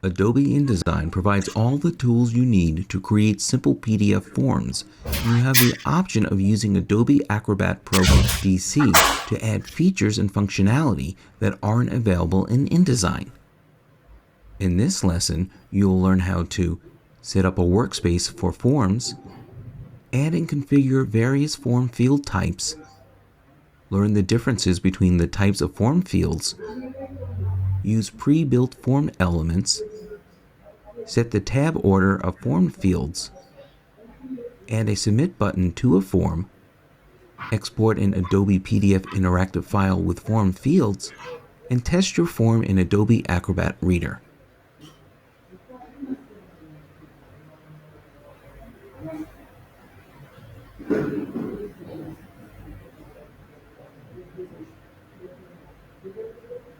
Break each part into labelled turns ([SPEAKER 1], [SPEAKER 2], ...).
[SPEAKER 1] Adobe InDesign provides all the tools you need to create simple PDF forms, and you have the option of using Adobe Acrobat Pro DC to add features and functionality that aren't available in InDesign. In this lesson, you'll learn how to set up a workspace for forms, add and configure various form field types, learn the differences between the types of form fields, use pre-built form elements, set the tab order of form fields, add a submit button to a form, export an Adobe PDF interactive file with form fields, and test your form in Adobe Acrobat Reader.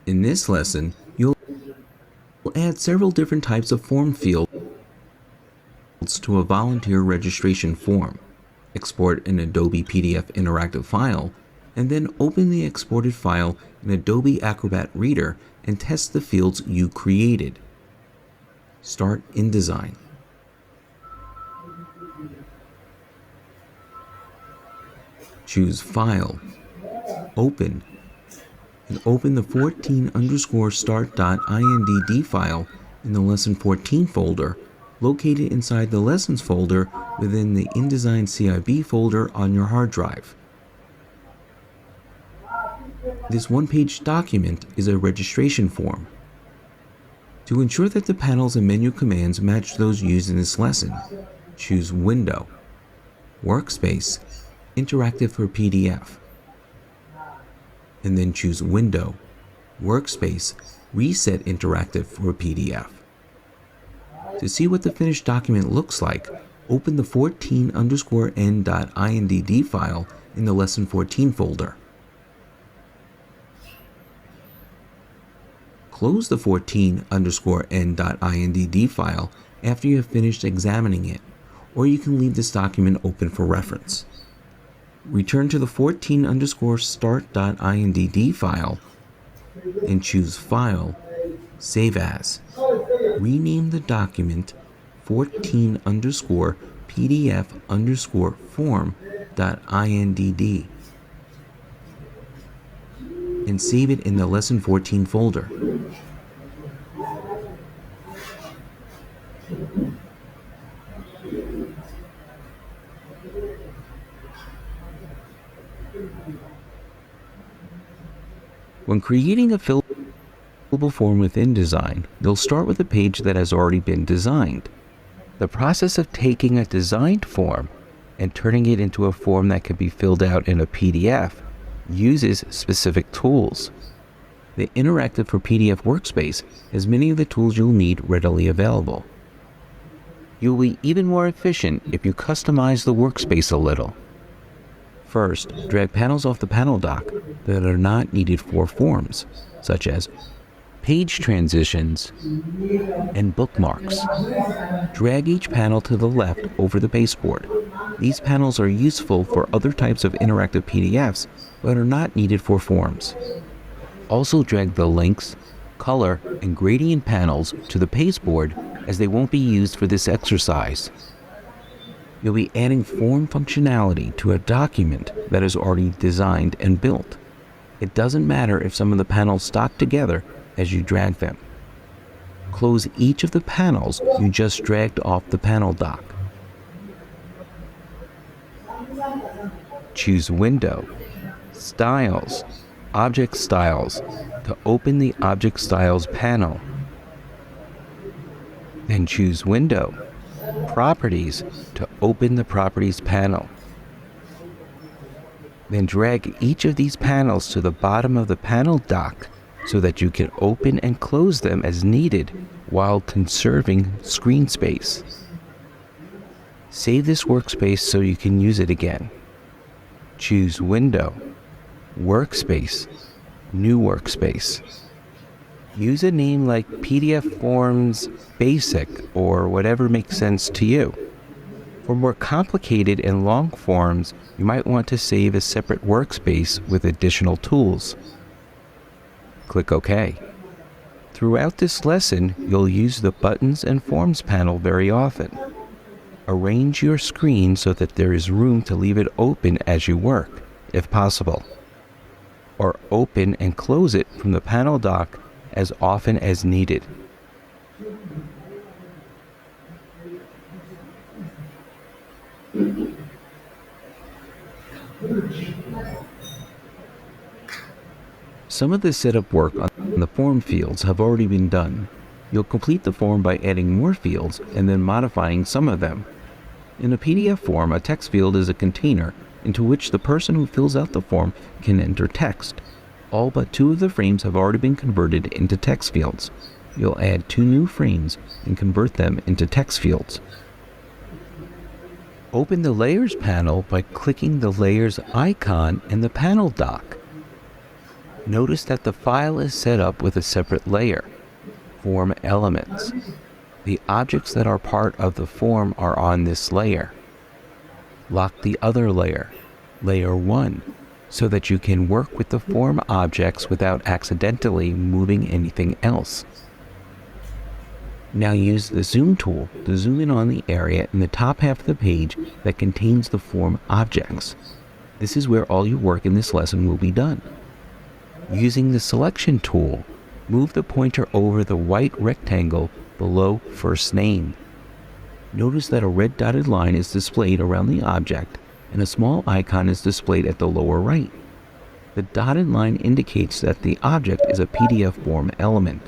[SPEAKER 1] In this lesson, you'll add several different types of form fields to a volunteer registration form, export an Adobe PDF interactive file, and then open the exported file in Adobe Acrobat Reader and test the fields you created. Start InDesign. Choose File, Open, and open the 14_start.indd file in the Lesson 14 folder, located inside the Lessons folder within the InDesign CIB folder on your hard drive. This one-page document is a registration form. To ensure that the panels and menu commands match those used in this lesson, choose Window, Workspace, Interactive for PDF, and then choose Window, Workspace, Reset Interactive for PDF. To see what the finished document looks like, open the 14_n.indd file in the Lesson 14 folder. Close the 14_n.indd file after you have finished examining it, or you can leave this document open for reference. Return to the 14_start.indd file and choose File, Save As. Rename the document 14_pdf_form.indd and save it in the Lesson 14 folder. When creating a fillable form with InDesign, you'll start with a page that has already been designed. The process of taking a designed form and turning it into a form that can be filled out in a PDF uses specific tools. The Interactive for PDF workspace has many of the tools you'll need readily available. You'll be even more efficient if you customize the workspace a little. First, drag panels off the panel dock that are not needed for forms, such as page transitions and bookmarks. Drag each panel to the left over the baseboard. These panels are useful for other types of interactive PDFs, but are not needed for forms. Also drag the links, color, and gradient panels to the pasteboard, as they won't be used for this exercise. You'll be adding form functionality to a document that is already designed and built. It doesn't matter if some of the panels stock together as you drag them. Close each of the panels you just dragged off the panel dock. Choose Window, Styles, Object Styles to open the Object Styles panel. Then choose Window, Properties to open the Properties panel. Then drag each of these panels to the bottom of the panel dock so that you can open and close them as needed while conserving screen space. Save this workspace so you can use it again. Choose Window, Workspace, New Workspace. Use a name like PDF Forms Basic or whatever makes sense to you. For more complicated and long forms, you might want to save a separate workspace with additional tools. Click OK. Throughout this lesson, you'll use the Buttons and Forms panel very often. Arrange your screen so that there is room to leave it open as you work, if possible, or open and close it from the panel dock as often as needed. Some of the setup work on the form fields have already been done. You'll complete the form by adding more fields and then modifying some of them. In a PDF form, a text field is a container into which the person who fills out the form can enter text. All but 2 of the frames have already been converted into text fields. You'll add 2 new frames and convert them into text fields. Open the Layers panel by clicking the Layers icon in the panel dock. Notice that the file is set up with a separate layer, Form Elements. The objects that are part of the form are on this layer. Lock the other layer, Layer 1, so that you can work with the form objects without accidentally moving anything else. Now use the Zoom tool to zoom in on the area in the top half of the page that contains the form objects. This is where all your work in this lesson will be done. Using the Selection tool, move the pointer over the white rectangle below First Name. Notice that a red dotted line is displayed around the object and a small icon is displayed at the lower right. The dotted line indicates that the object is a PDF form element.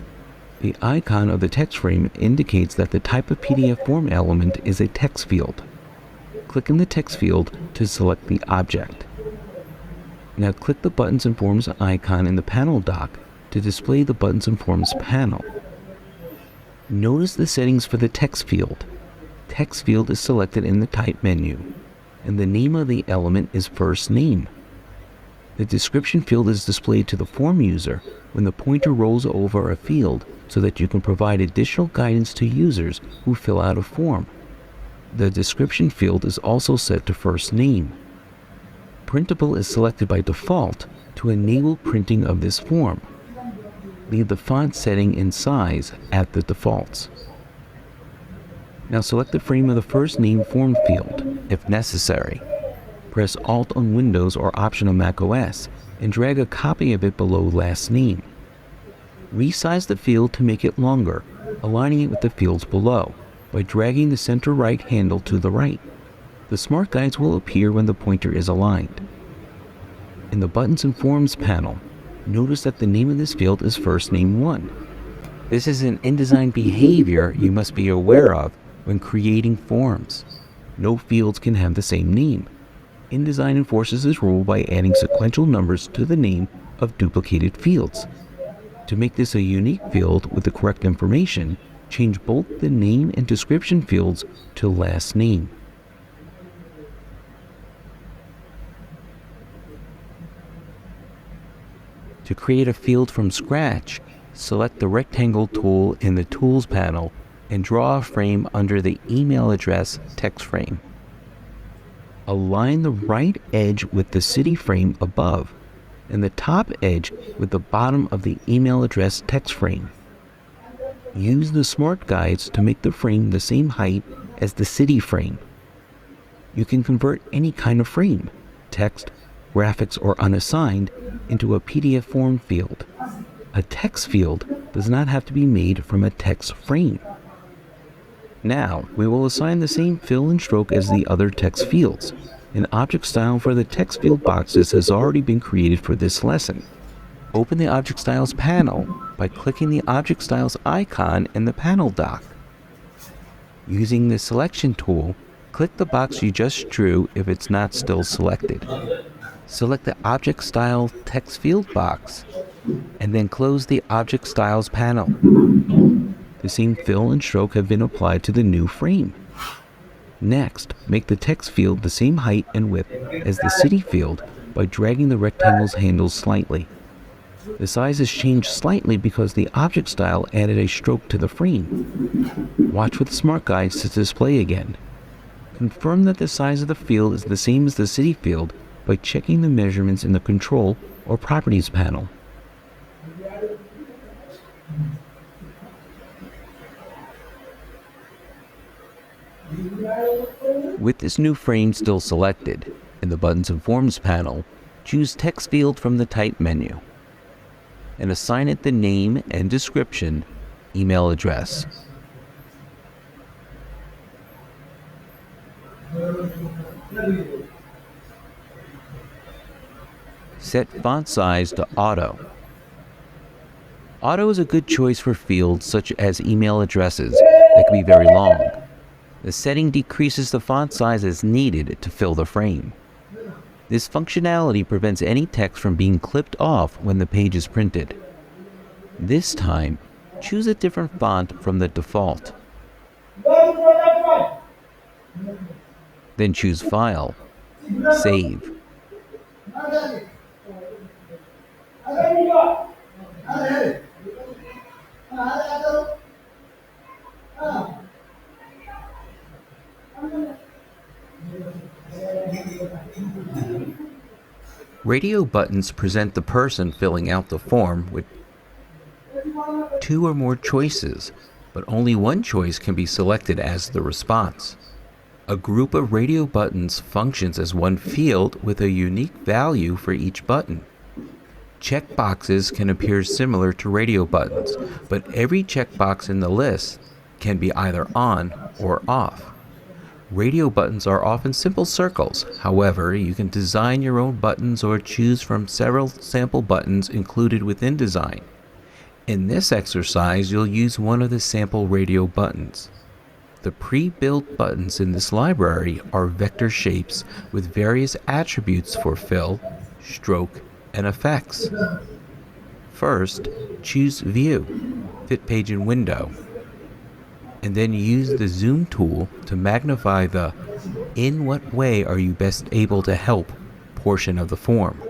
[SPEAKER 1] The icon of the text frame indicates that the type of PDF form element is a text field. Click in the text field to select the object. Now click the Buttons and Forms icon in the panel dock to display the Buttons and Forms panel. Notice the settings for the text field. Text field is selected in the Type menu, and the name of the element is First Name. The description field is displayed to the form user when the pointer rolls over a field so that you can provide additional guidance to users who fill out a form. The description field is also set to First Name. Printable is selected by default to enable printing of this form. Leave the font setting in size at the defaults. Now select the frame of the First Name form field, if necessary. Press Alt on Windows or Option on Mac OS and drag a copy of it below Last Name. Resize the field to make it longer, aligning it with the fields below by dragging the center right handle to the right. The Smart Guides will appear when the pointer is aligned. In the Buttons and Forms panel, notice that the name of this field is First Name 1. This is an InDesign behavior you must be aware of when creating forms. No fields can have the same name. InDesign enforces this rule by adding sequential numbers to the name of duplicated fields. To make this a unique field with the correct information, change both the name and description fields to Last Name. To create a field from scratch, select the Rectangle tool in the Tools panel and draw a frame under the email address text frame. Align the right edge with the city frame above and the top edge with the bottom of the email address text frame. Use the Smart Guides to make the frame the same height as the city frame. You can convert any kind of frame, text, graphics, or unassigned, into a PDF form field. A text field does not have to be made from a text frame. Now, we will assign the same fill and stroke as the other text fields. An object style for the text field boxes has already been created for this lesson. Open the Object Styles panel by clicking the Object Styles icon in the panel dock. Using the Selection tool, click the box you just drew if it's not still selected. Select the Object Style text field box, and then close the Object Styles panel. The same fill and stroke have been applied to the new frame. Next, make the text field the same height and width as the city field by dragging the rectangle's handles slightly. The size is changed slightly because the object style added a stroke to the frame. Watch with Smart Guides to display again. Confirm that the size of the field is the same as the city field by checking the measurements in the Control or Properties panel. With this new frame still selected, in the Buttons and Forms panel, choose Text field from the Type menu and assign it the name and description, email address. Set font size to Auto. Auto is a good choice for fields such as email addresses that can be very long. The setting decreases the font size as needed to fill the frame. This functionality prevents any text from being clipped off when the page is printed. This time, choose a different font from the default. Then choose File, Save. Radio buttons present the person filling out the form with two or more choices, but only one choice can be selected as the response. A group of radio buttons functions as one field with a unique value for each button. Checkboxes can appear similar to radio buttons, but every checkbox in the list can be either on or off. Radio buttons are often simple circles. However, you can design your own buttons or choose from several sample buttons included with InDesign. In this exercise, you'll use one of the sample radio buttons. The pre-built buttons in this library are vector shapes with various attributes for fill, stroke, and effects. First, choose View, Fit Page in Window, and then use the Zoom tool to magnify the "In what way are you best able to help" portion of the form.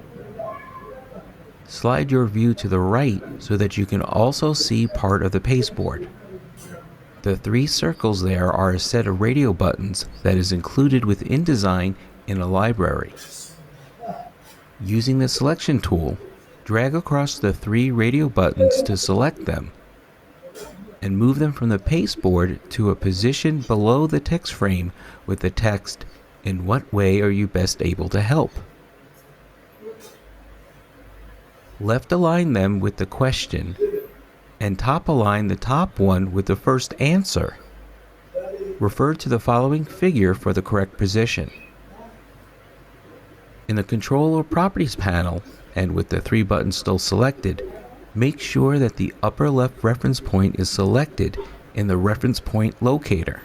[SPEAKER 1] Slide your view to the right so that you can also see part of the pasteboard. The three circles there are a set of radio buttons that is included with InDesign in a library. Using the selection tool, drag across the three radio buttons to select them and move them from the pasteboard to a position below the text frame with the text, "In what way are you best able to help?" Left align them with the question and top align the top one with the first answer. Refer to the following figure for the correct position. In the Control or Properties panel, and with the three buttons still selected, make sure that the upper left reference point is selected in the reference point locator.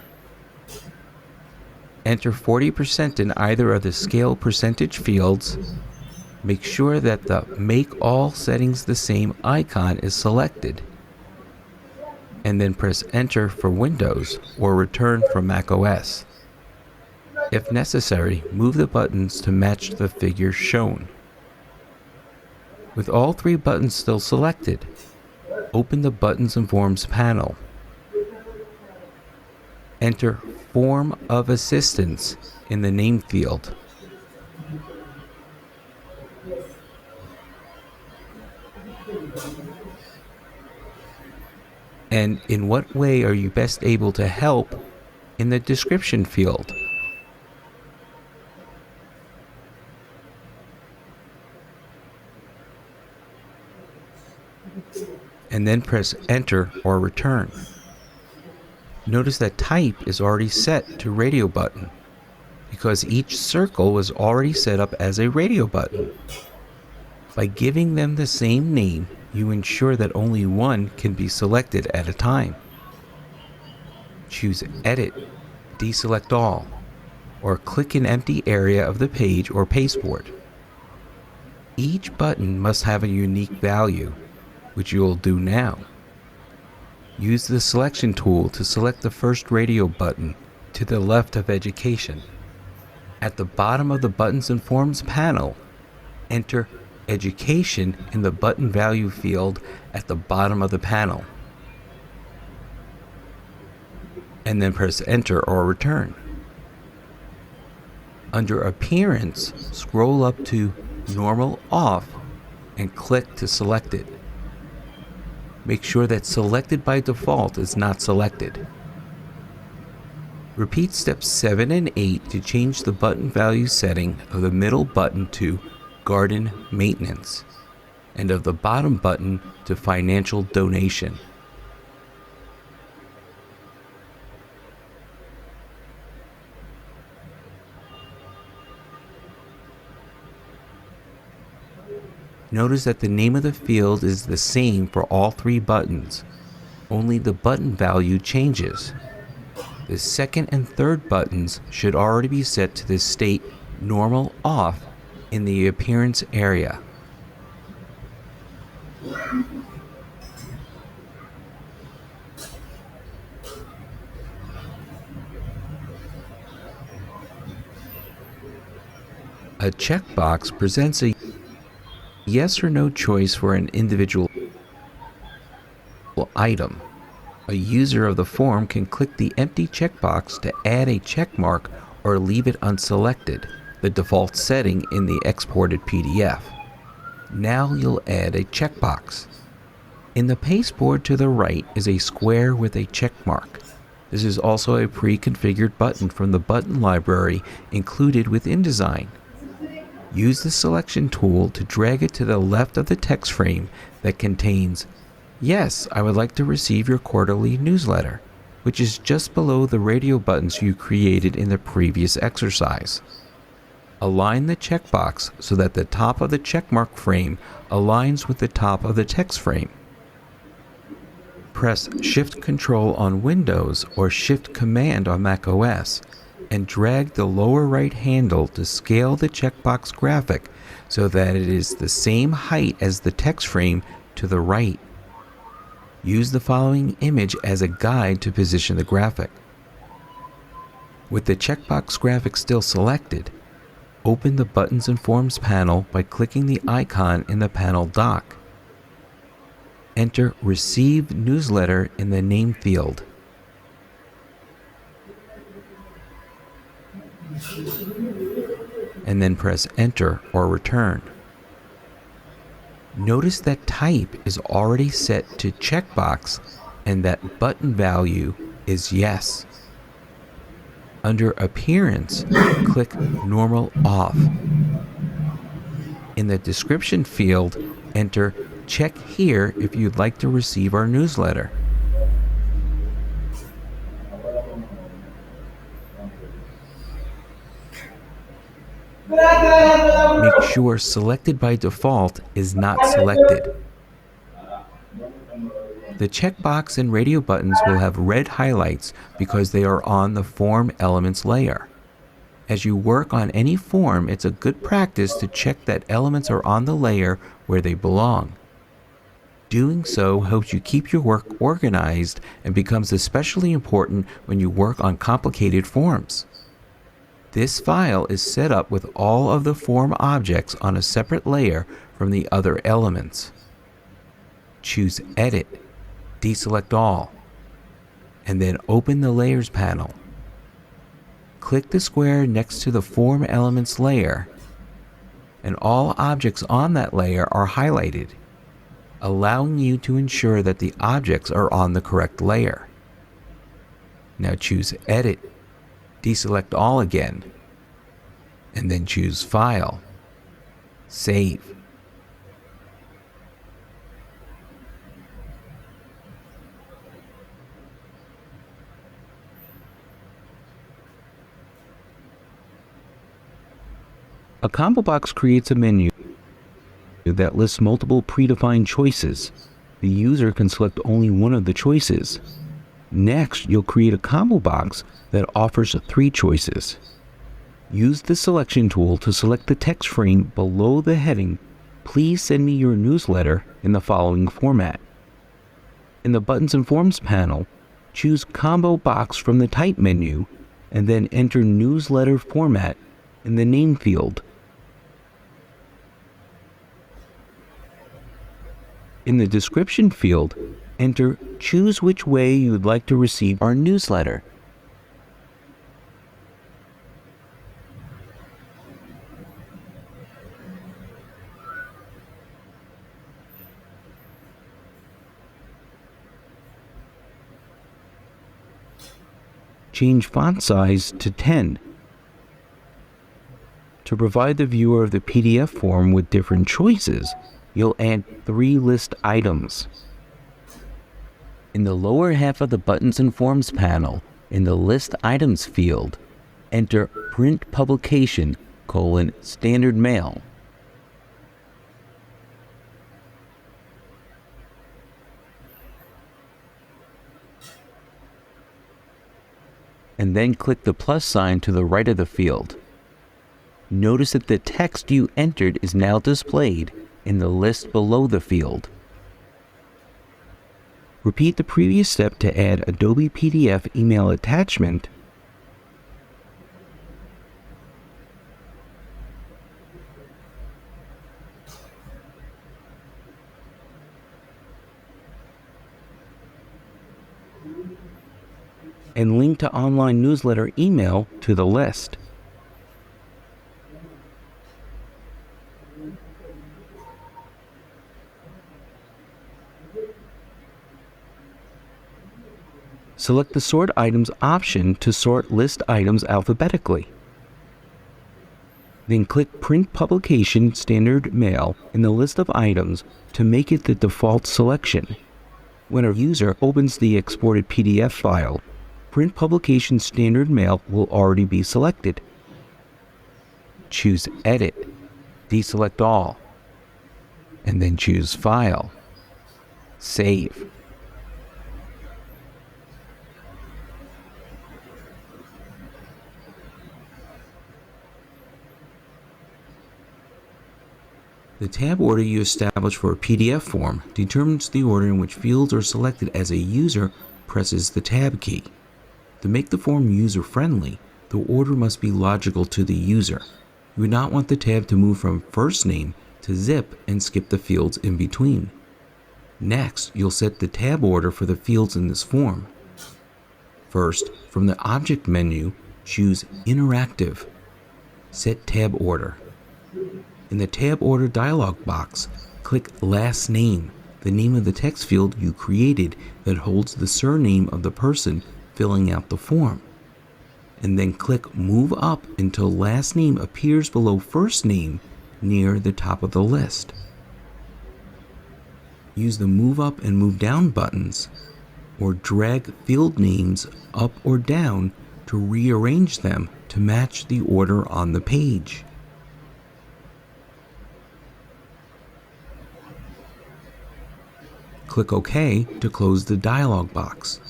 [SPEAKER 1] Enter 40% in either of the scale percentage fields. Make sure that the Make All Settings the Same icon is selected, and then press Enter for Windows or Return for macOS. If necessary, move the buttons to match the figure shown. With all three buttons still selected, open the Buttons and Forms panel. Enter Form of Assistance in the name field. And "In what way are you best able to help" in the description field. And then press Enter or Return. Notice that Type is already set to Radio button because each circle was already set up as a radio button. By giving them the same name, you ensure that only one can be selected at a time. Choose Edit, Deselect All, or click an empty area of the page or pasteboard. Each button must have a unique value, which you will do now. Use the selection tool to select the first radio button to the left of Education. At the bottom of the Buttons and Forms panel, enter Education in the button value field at the bottom of the panel, and then press Enter or Return. Under Appearance, scroll up to Normal Off and click to select it. Make sure that Selected by Default is not selected. Repeat steps 7 and 8 to change the button value setting of the middle button to Garden Maintenance and of the bottom button to Financial Donation. Notice that the name of the field is the same for all 3 buttons, only the button value changes. The second and third buttons should already be set to the state Normal Off in the Appearance area. A checkbox presents a yes or no choice for an individual item. A user of the form can click the empty checkbox to add a check mark or leave it unselected, the default setting in the exported PDF. Now you'll add a checkbox. In the pasteboard to the right is a square with a check mark. This is also a pre-configured button from the button library included with InDesign. Use the selection tool to drag it to the left of the text frame that contains "Yes, I would like to receive your quarterly newsletter," which is just below the radio buttons you created in the previous exercise. Align the checkbox so that the top of the checkmark frame aligns with the top of the text frame. Press Shift-Control on Windows or Shift-Command on macOS and drag the lower right handle to scale the checkbox graphic so that it is the same height as the text frame to the right. Use the following image as a guide to position the graphic. With the checkbox graphic still selected, open the Buttons and Forms panel by clicking the icon in the panel dock. Enter Receive Newsletter in the name field. And then press Enter or Return. Notice that type is already set to checkbox and that button value is yes. Under Appearance, click Normal Off. In the description field, enter "Check here if you'd like to receive our newsletter." Make sure Selected by Default is not selected. The checkbox and radio buttons will have red highlights because they are on the Form Elements layer. As you work on any form, it's a good practice to check that elements are on the layer where they belong. Doing so helps you keep your work organized and becomes especially important when you work on complicated forms. This file is set up with all of the form objects on a separate layer from the other elements. Choose Edit, deselect all, and then open the Layers panel. Click the square next to the Form Elements layer, and all objects on that layer are highlighted, allowing you to ensure that the objects are on the correct layer. Now choose Edit, deselect all again, and then choose File, Save. A combo box creates a menu that lists multiple predefined choices. The user can select only one of the choices. Next, you'll create a combo box that offers 3 choices. Use the selection tool to select the text frame below the heading, "Please send me your newsletter" in the following format. In the Buttons and Forms panel, choose Combo Box from the Type menu, and then enter Newsletter Format in the name field. In the description field, enter "Choose which way you'd like to receive our newsletter." change font size to 10. To provide the viewer of the PDF form with different choices, you'll add 3 list items. In the lower half of the Buttons and Forms panel, in the List Items field, enter Print Publication: Standard Mail. And then click the plus sign to the right of the field. Notice that the text you entered is now displayed in the list below the field. Repeat the previous step to add Adobe PDF email attachment and link to online newsletter email to the list. Select the Sort Items option to sort list items alphabetically. Then click Print Publication Standard Mail in the list of items to make it the default selection. When a user opens the exported PDF file, Print Publication Standard Mail will already be selected. Choose Edit, deselect all, and then choose File, Save. The tab order you establish for a PDF form determines the order in which fields are selected as a user presses the tab key. To make the form user-friendly, the order must be logical to the user. You would not want the tab to move from first name to zip and skip the fields in between. Next, you'll set the tab order for the fields in this form. First, from the Object menu, choose Interactive. Set tab order. In the tab order dialog box, click Last Name, the name of the text field you created that holds the surname of the person filling out the form. And then click Move Up until last name appears below first name near the top of the list. Use the Move Up and Move Down buttons, or drag field names up or down to rearrange them to match the order on the page. Click OK to close the dialog box.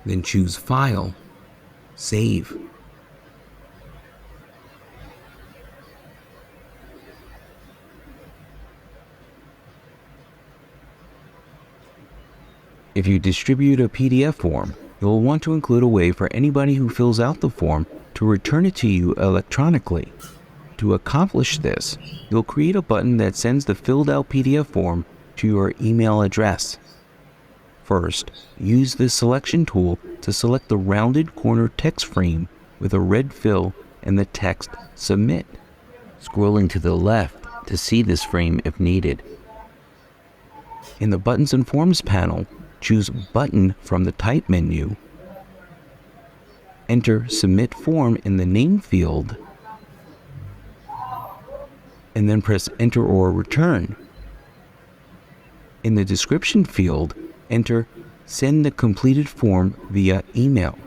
[SPEAKER 1] Then choose File, Save. If you distribute a PDF form, you'll want to include a way for anybody who fills out the form to return it to you electronically. To accomplish this, you'll create a button that sends the filled out PDF form to your email address. First, use the selection tool to select the rounded corner text frame with a red fill and the text Submit. Scrolling to the left to see this frame if needed. In the Buttons and Forms panel, choose Button from the Type menu. Enter Submit Form in the Name field, and then press Enter or Return. In the Description field, enter Send the completed form via email.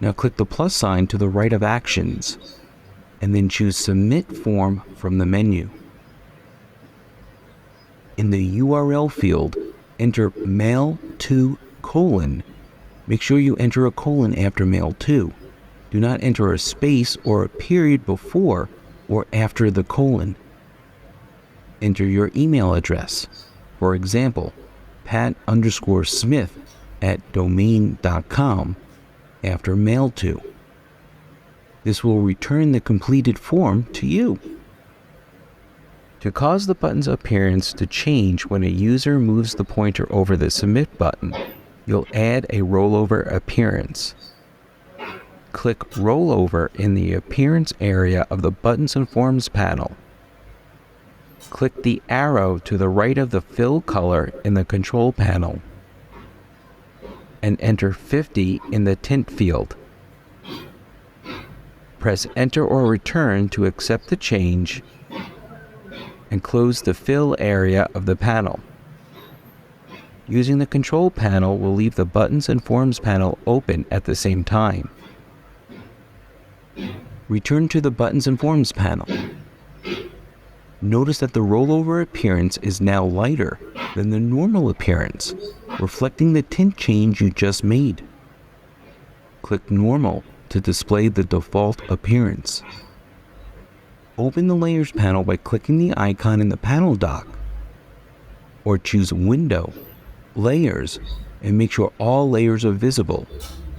[SPEAKER 1] Now click the plus sign to the right of Actions, and then choose Submit Form from the menu. In the URL field, enter mail to : Make sure you enter a colon after mail to. Do not enter a space or a period before or after the colon. Enter your email address. For example, pat_smith@domain.com after mail to. This will return the completed form to you. To cause the button's appearance to change when a user moves the pointer over the Submit button, you'll add a rollover appearance. Click Rollover in the Appearance area of the Buttons and Forms panel. click the arrow to the right of the fill color in the control panel and enter 50 in the tint field. Press Enter or Return to accept the change and close the fill area of the panel. Using the control panel will leave the Buttons and Forms panel open at the same time. Return to the Buttons and Forms panel. Notice that the rollover appearance is now lighter than the normal appearance, reflecting the tint change you just made. Click Normal to display the default appearance. Open the Layers panel by clicking the icon in the panel dock, or choose Window, Layers, and make sure all layers are visible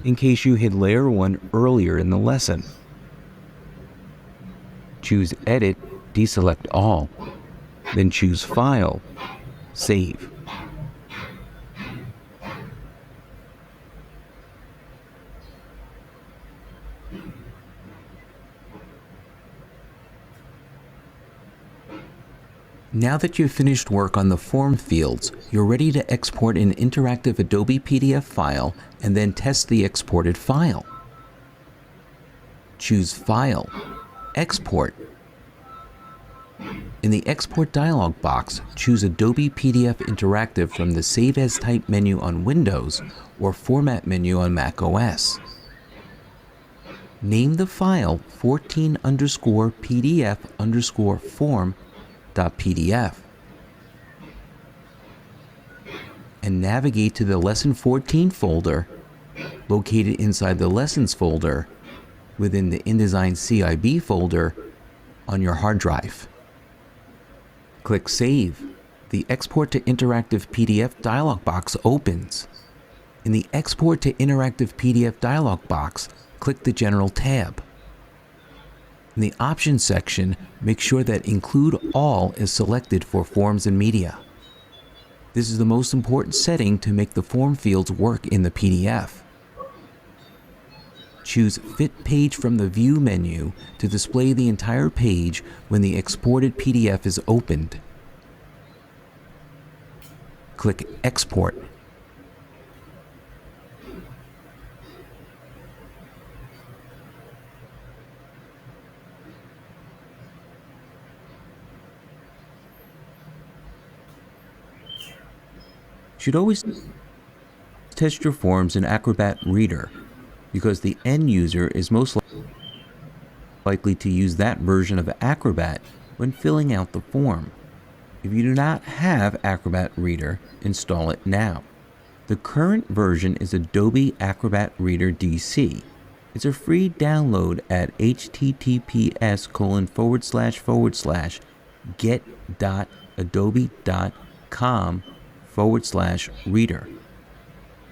[SPEAKER 1] in case you hit Layer 1 earlier in the lesson. Choose Edit, deselect all, then choose File, Save. Now that you've finished work on the form fields, you're ready to export an interactive Adobe PDF file and then test the exported file. Choose File, Export. In the Export dialog box, choose Adobe PDF Interactive from the Save As Type menu on Windows or Format menu on Mac OS. Name the file 14_PDF_form.pdf and navigate to the Lesson 14 folder located inside the Lessons folder within the InDesign CIB folder on your hard drive. Click Save. The Export to Interactive PDF dialog box opens. In the Export to Interactive PDF dialog box, click the General tab. In the Options section, make sure that Include All is selected for Forms and Media. This is the most important setting to make the form fields work in the PDF. Choose Fit Page from the View menu to display the entire page when the exported PDF is opened. Click Export. You should always test your forms in Acrobat Reader, because the end user is most likely to use that version of Acrobat when filling out the form. If you do not have Acrobat Reader, install it now. The current version is Adobe Acrobat Reader DC. It's a free download at https://get.adobe.com/reader.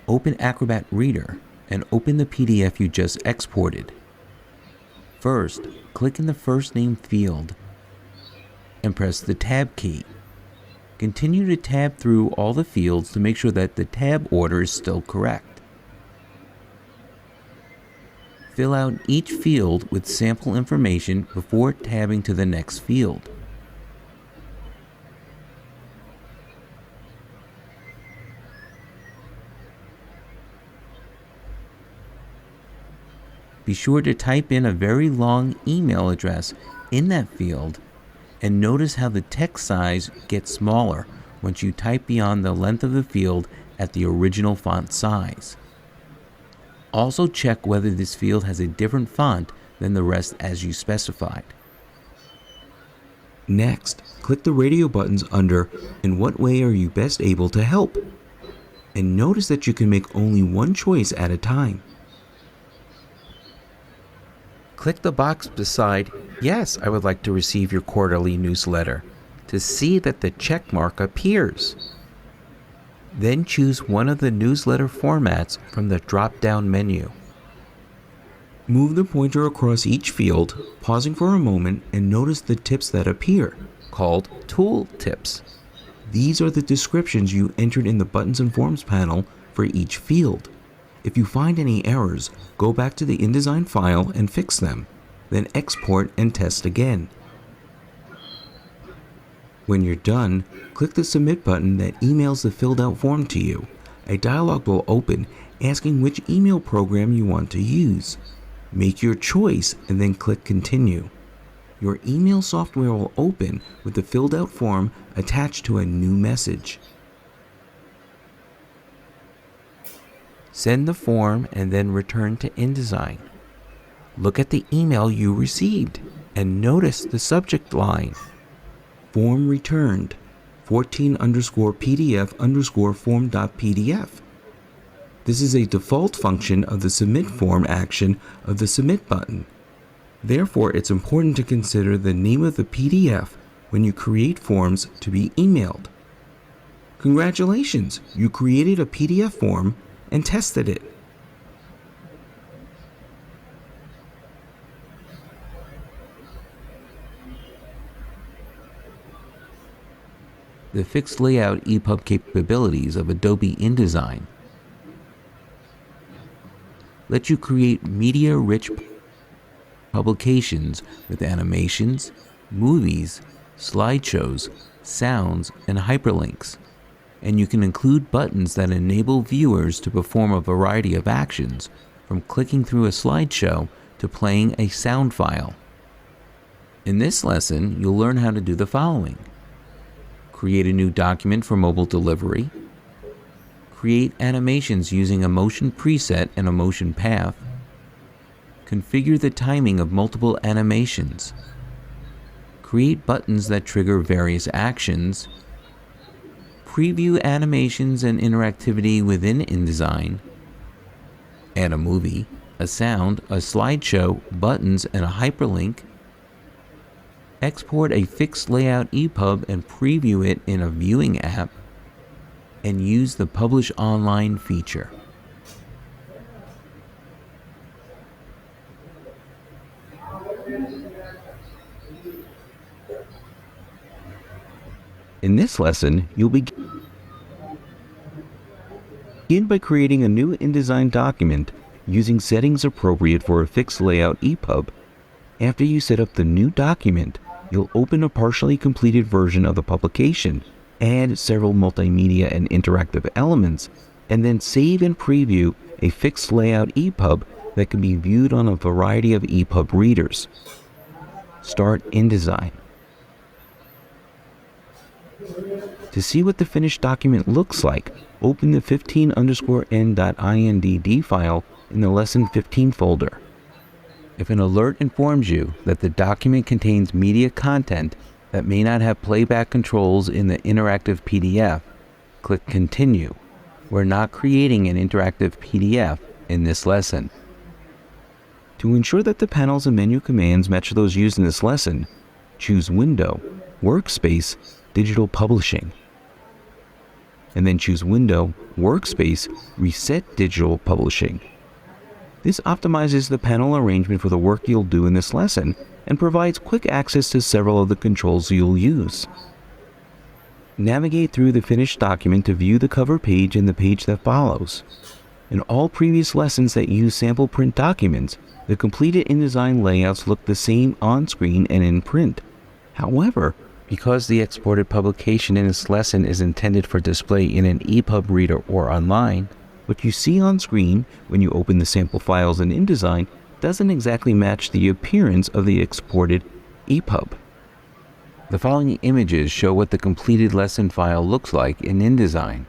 [SPEAKER 1] Open Acrobat Reader and open the PDF you just exported. First, click in the first name field and press the Tab key. Continue to tab through all the fields to make sure that the tab order is still correct. Fill out each field with sample information before tabbing to the next field. Be sure to type in a very long email address in that field, and notice how the text size gets smaller once you type beyond the length of the field at the original font size. Also check whether this field has a different font than the rest as you specified. Next, click the radio buttons under "In what way are you best able to help?" and notice that you can make only one choice at a time. Click the box beside "Yes, I would like to receive your quarterly newsletter" to see that the check mark appears. Then choose one of the newsletter formats from the drop-down menu. Move the pointer across each field, pausing for a moment, and notice the tips that appear, called Tool Tips. These are the descriptions you entered in the Buttons and Forms panel for each field. If you find any errors, go back to the InDesign file and fix them, then export and test again. When you're done, click the Submit button that emails the filled out form to you. A dialog will open asking which email program you want to use. Make your choice and then click Continue. Your email software will open with the filled out form attached to a new message. Send the form and then return to InDesign. Look at the email you received and notice the subject line. Form returned 14_PDF_form.pdf. This is a default function of the Submit form action of the Submit button. Therefore, it's important to consider the name of the PDF when you create forms to be emailed. Congratulations, you created a PDF form and tested it. The fixed layout EPUB capabilities of Adobe InDesign let you create media-rich publications with animations, movies, slideshows, sounds, and hyperlinks. And you can include buttons that enable viewers to perform a variety of actions, from clicking through a slideshow to playing a sound file. In this lesson, you'll learn how to do the following: create a new document for mobile delivery, create animations using a motion preset and a motion path, configure the timing of multiple animations, create buttons that trigger various actions, preview animations and interactivity within InDesign, add a movie, a sound, a slideshow, buttons, and a hyperlink, export a fixed layout EPUB and preview it in a viewing app, and use the Publish Online feature. In this lesson, you'll begin by creating a new InDesign document using settings appropriate for a fixed layout EPUB. After you set up the new document, you'll open a partially completed version of the publication, add several multimedia and interactive elements, and then save and preview a fixed layout EPUB that can be viewed on a variety of EPUB readers. Start InDesign. To see what the finished document looks like, open the 15_n.indd file in the Lesson 15 folder. If an alert informs you that the document contains media content that may not have playback controls in the interactive PDF, click Continue. We're not creating an interactive PDF in this lesson. To ensure that the panels and menu commands match those used in this lesson, choose Window, Workspace, Digital Publishing, and then choose Window, Workspace, Reset Digital Publishing. This optimizes the panel arrangement for the work you'll do in this lesson and provides quick access to several of the controls you'll use. Navigate through the finished document to view the cover page and the page that follows. In all previous lessons that use sample print documents, the completed InDesign layouts look the same on screen and in print. However, because the exported publication in this lesson is intended for display in an EPUB reader or online, what you see on screen when you open the sample files in InDesign doesn't exactly match the appearance of the exported EPUB. The following images show what the completed lesson file looks like in InDesign.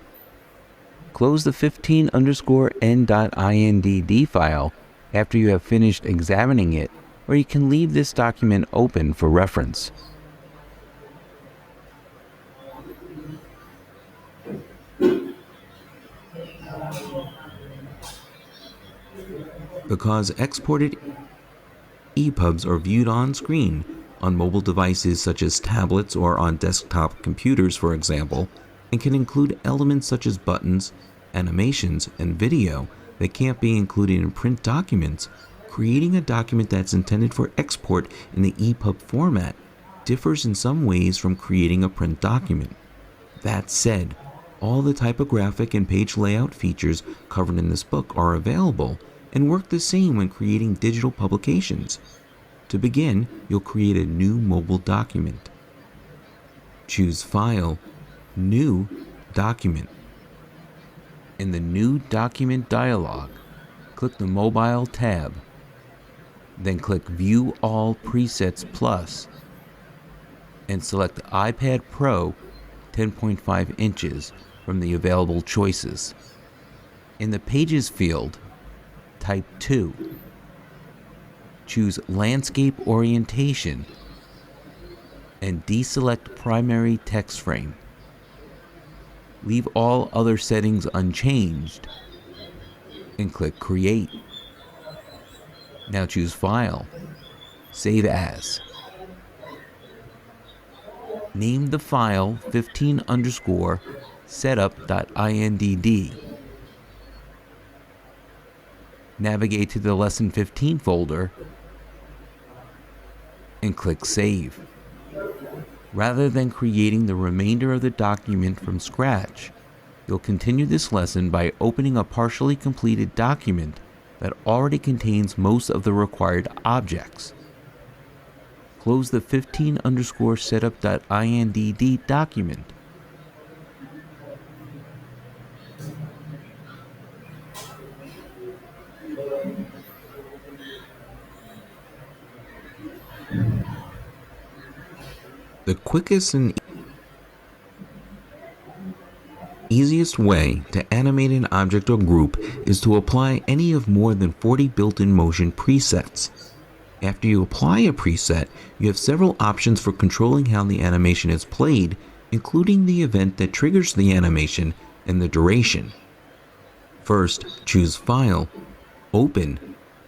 [SPEAKER 1] Close the 15_n.indd file after you have finished examining it, or you can leave this document open for reference. Because exported EPUBs are viewed on screen on mobile devices such as tablets or on desktop computers, for example, and can include elements such as buttons, animations, and video that can't be included in print documents, creating a document that's intended for export in the EPUB format differs in some ways from creating a print document. That said, all the typographic and page layout features covered in this book are available and work the same when creating digital publications. To begin, you'll create a new mobile document. Choose File, New, Document. In the New Document dialog, click the Mobile tab. Then click View All Presets Plus and select iPad Pro 10.5 inches from the available choices. In the Pages field, type 2. Choose Landscape Orientation and deselect Primary Text Frame. Leave all other settings unchanged and click Create. Now choose File, Save As. Name the file 15_setup.indd. Navigate to the Lesson 15 folder and click Save. Rather than creating the remainder of the document from scratch, you'll continue this lesson by opening a partially completed document that already contains most of the required objects. Close the 15_setup.indd document. The quickest and easiest way to animate an object or group is to apply any of more than 40 built-in motion presets. After you apply a preset, you have several options for controlling how the animation is played, including the event that triggers the animation and the duration. First, choose File, Open,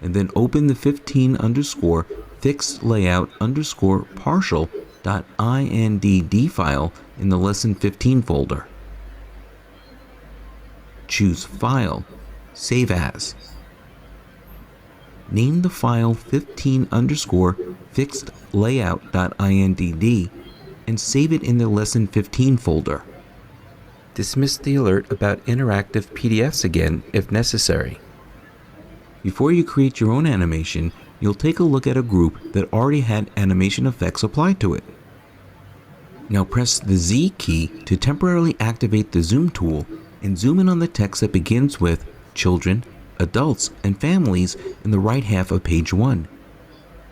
[SPEAKER 1] and then open the 15_fixedlayout_partial.indd file in the Lesson 15 folder. Choose File, Save As. Name the file 15_fixedlayout.indd and save it in the Lesson 15 folder. Dismiss the alert about interactive PDFs again if necessary. Before you create your own animation, you'll take a look at a group that already had animation effects applied to it. Now press the Z key to temporarily activate the zoom tool and zoom in on the text that begins with children, adults, and families in the right half of page 1.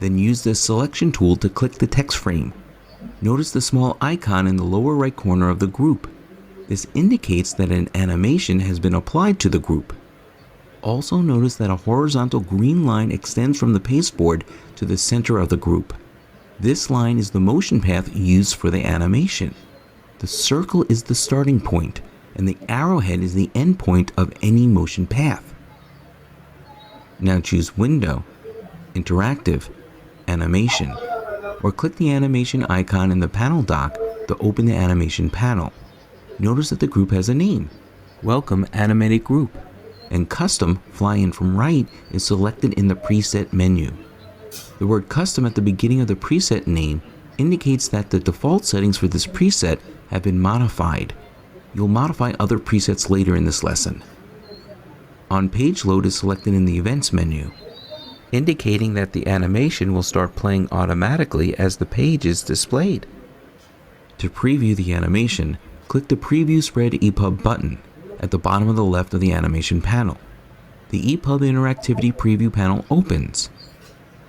[SPEAKER 1] Then use the selection tool to click the text frame. Notice the small icon in the lower right corner of the group. This indicates that an animation has been applied to the group. Also notice that a horizontal green line extends from the pasteboard to the center of the group. This line is the motion path used for the animation. The circle is the starting point, and the arrowhead is the end point of any motion path. Now choose Window, Interactive, Animation, or click the animation icon in the panel dock to open the animation panel. Notice that the group has a name, Welcome Animated Group, and Custom, flying in from right, is selected in the preset menu. The word Custom at the beginning of the preset name indicates that the default settings for this preset have been modified. You'll modify other presets later in this lesson. On Page Load is selected in the Events menu, indicating that the animation will start playing automatically as the page is displayed. To preview the animation, click the Preview Spread EPUB button at the bottom of the left of the animation panel. The EPUB Interactivity Preview panel opens.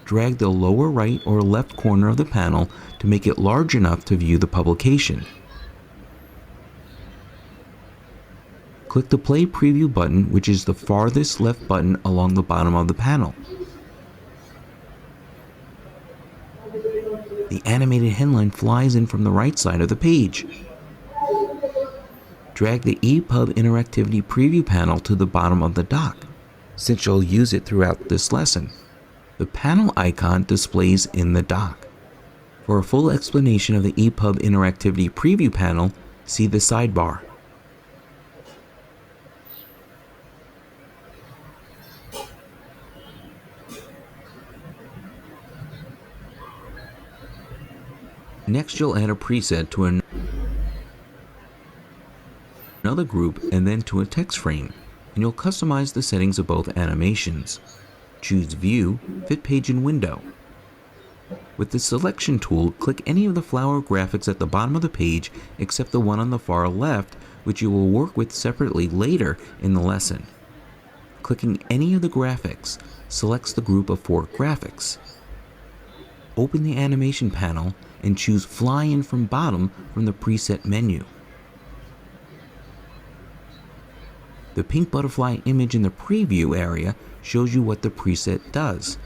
[SPEAKER 1] Drag the lower right or left corner of the panel to make it large enough to view the publication. Click the Play Preview button, which is the farthest left button along the bottom of the panel. The animated headline flies in from the right side of the page. Drag the EPUB Interactivity Preview panel to the bottom of the dock, since you'll use it throughout this lesson. The panel icon displays in the dock. For a full explanation of the EPUB Interactivity Preview panel, see the sidebar. Next, you'll add a preset to another group and then to a text frame, and you'll customize the settings of both animations. Choose View, Fit Page in Window. With the selection tool, click any of the flower graphics at the bottom of the page except the one on the far left, which you will work with separately later in the lesson. Clicking any of the graphics selects the group of 4 graphics. Open the animation panel and choose Fly In from Bottom from the preset menu. The pink butterfly image in the preview area shows you what the preset does.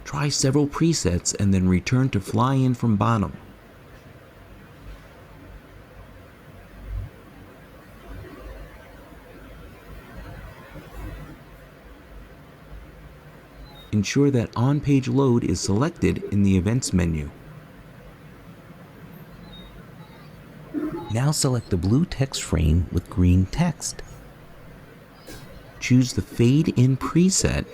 [SPEAKER 1] Try several presets and then return to Fly In from Bottom. Ensure that On-Page Load is selected in the Events menu. Now select the blue text frame with green text. Choose the Fade In preset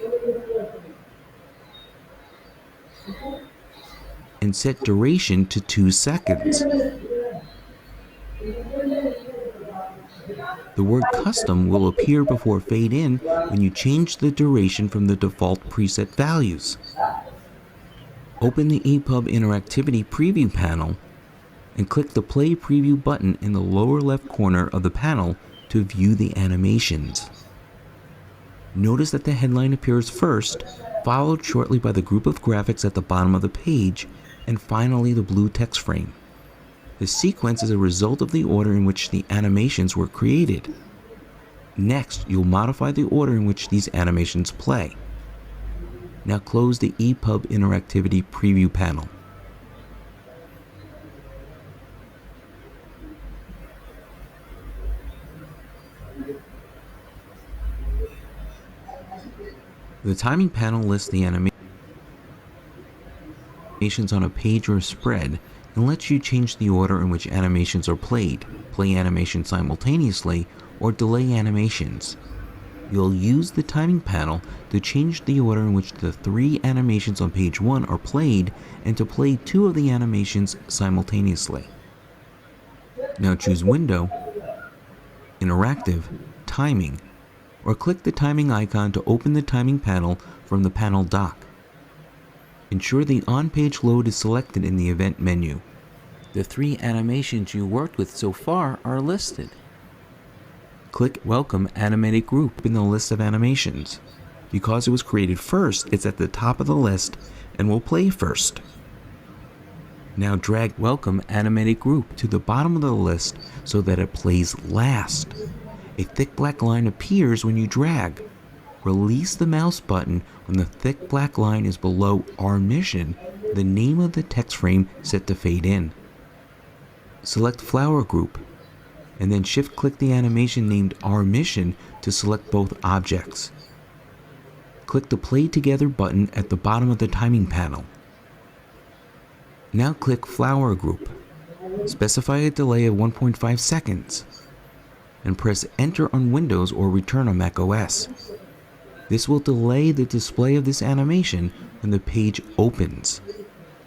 [SPEAKER 1] and set duration to 2 seconds. The word Custom will appear before Fade In when you change the duration from the default preset values. Open the EPUB Interactivity Preview panel and click the Play Preview button in the lower left corner of the panel to view the animations. Notice that the headline appears first, followed shortly by the group of graphics at the bottom of the page, and finally the blue text frame. The sequence is a result of the order in which the animations were created. Next, you'll modify the order in which these animations play. Now close the EPUB Interactivity Preview panel. The timing panel lists the animations on a page or spread and lets you change the order in which animations are played, play animations simultaneously, or delay animations. You'll use the timing panel to change the order in which the 3 animations on page 1 are played and to play 2 of the animations simultaneously. Now choose Window, Interactive, Timing, or click the timing icon to open the timing panel from the panel dock. Ensure the On-Page Load is selected in the Event menu. The 3 animations you worked with so far are listed. Click Welcome Animated Group in the list of animations. Because it was created first, it's at the top of the list and will play first. Now drag Welcome Animated Group to the bottom of the list so that it plays last. A thick black line appears when you drag. Release the mouse button when the thick black line is below Our Mission, the name of the text frame set to fade in. Select Flower Group, and then shift-click the animation named Our Mission to select both objects. Click the Play Together button at the bottom of the timing panel. Now click Flower Group. Specify a delay of 1.5 seconds. And press Enter on Windows or Return on macOS. This will delay the display of this animation when the page opens.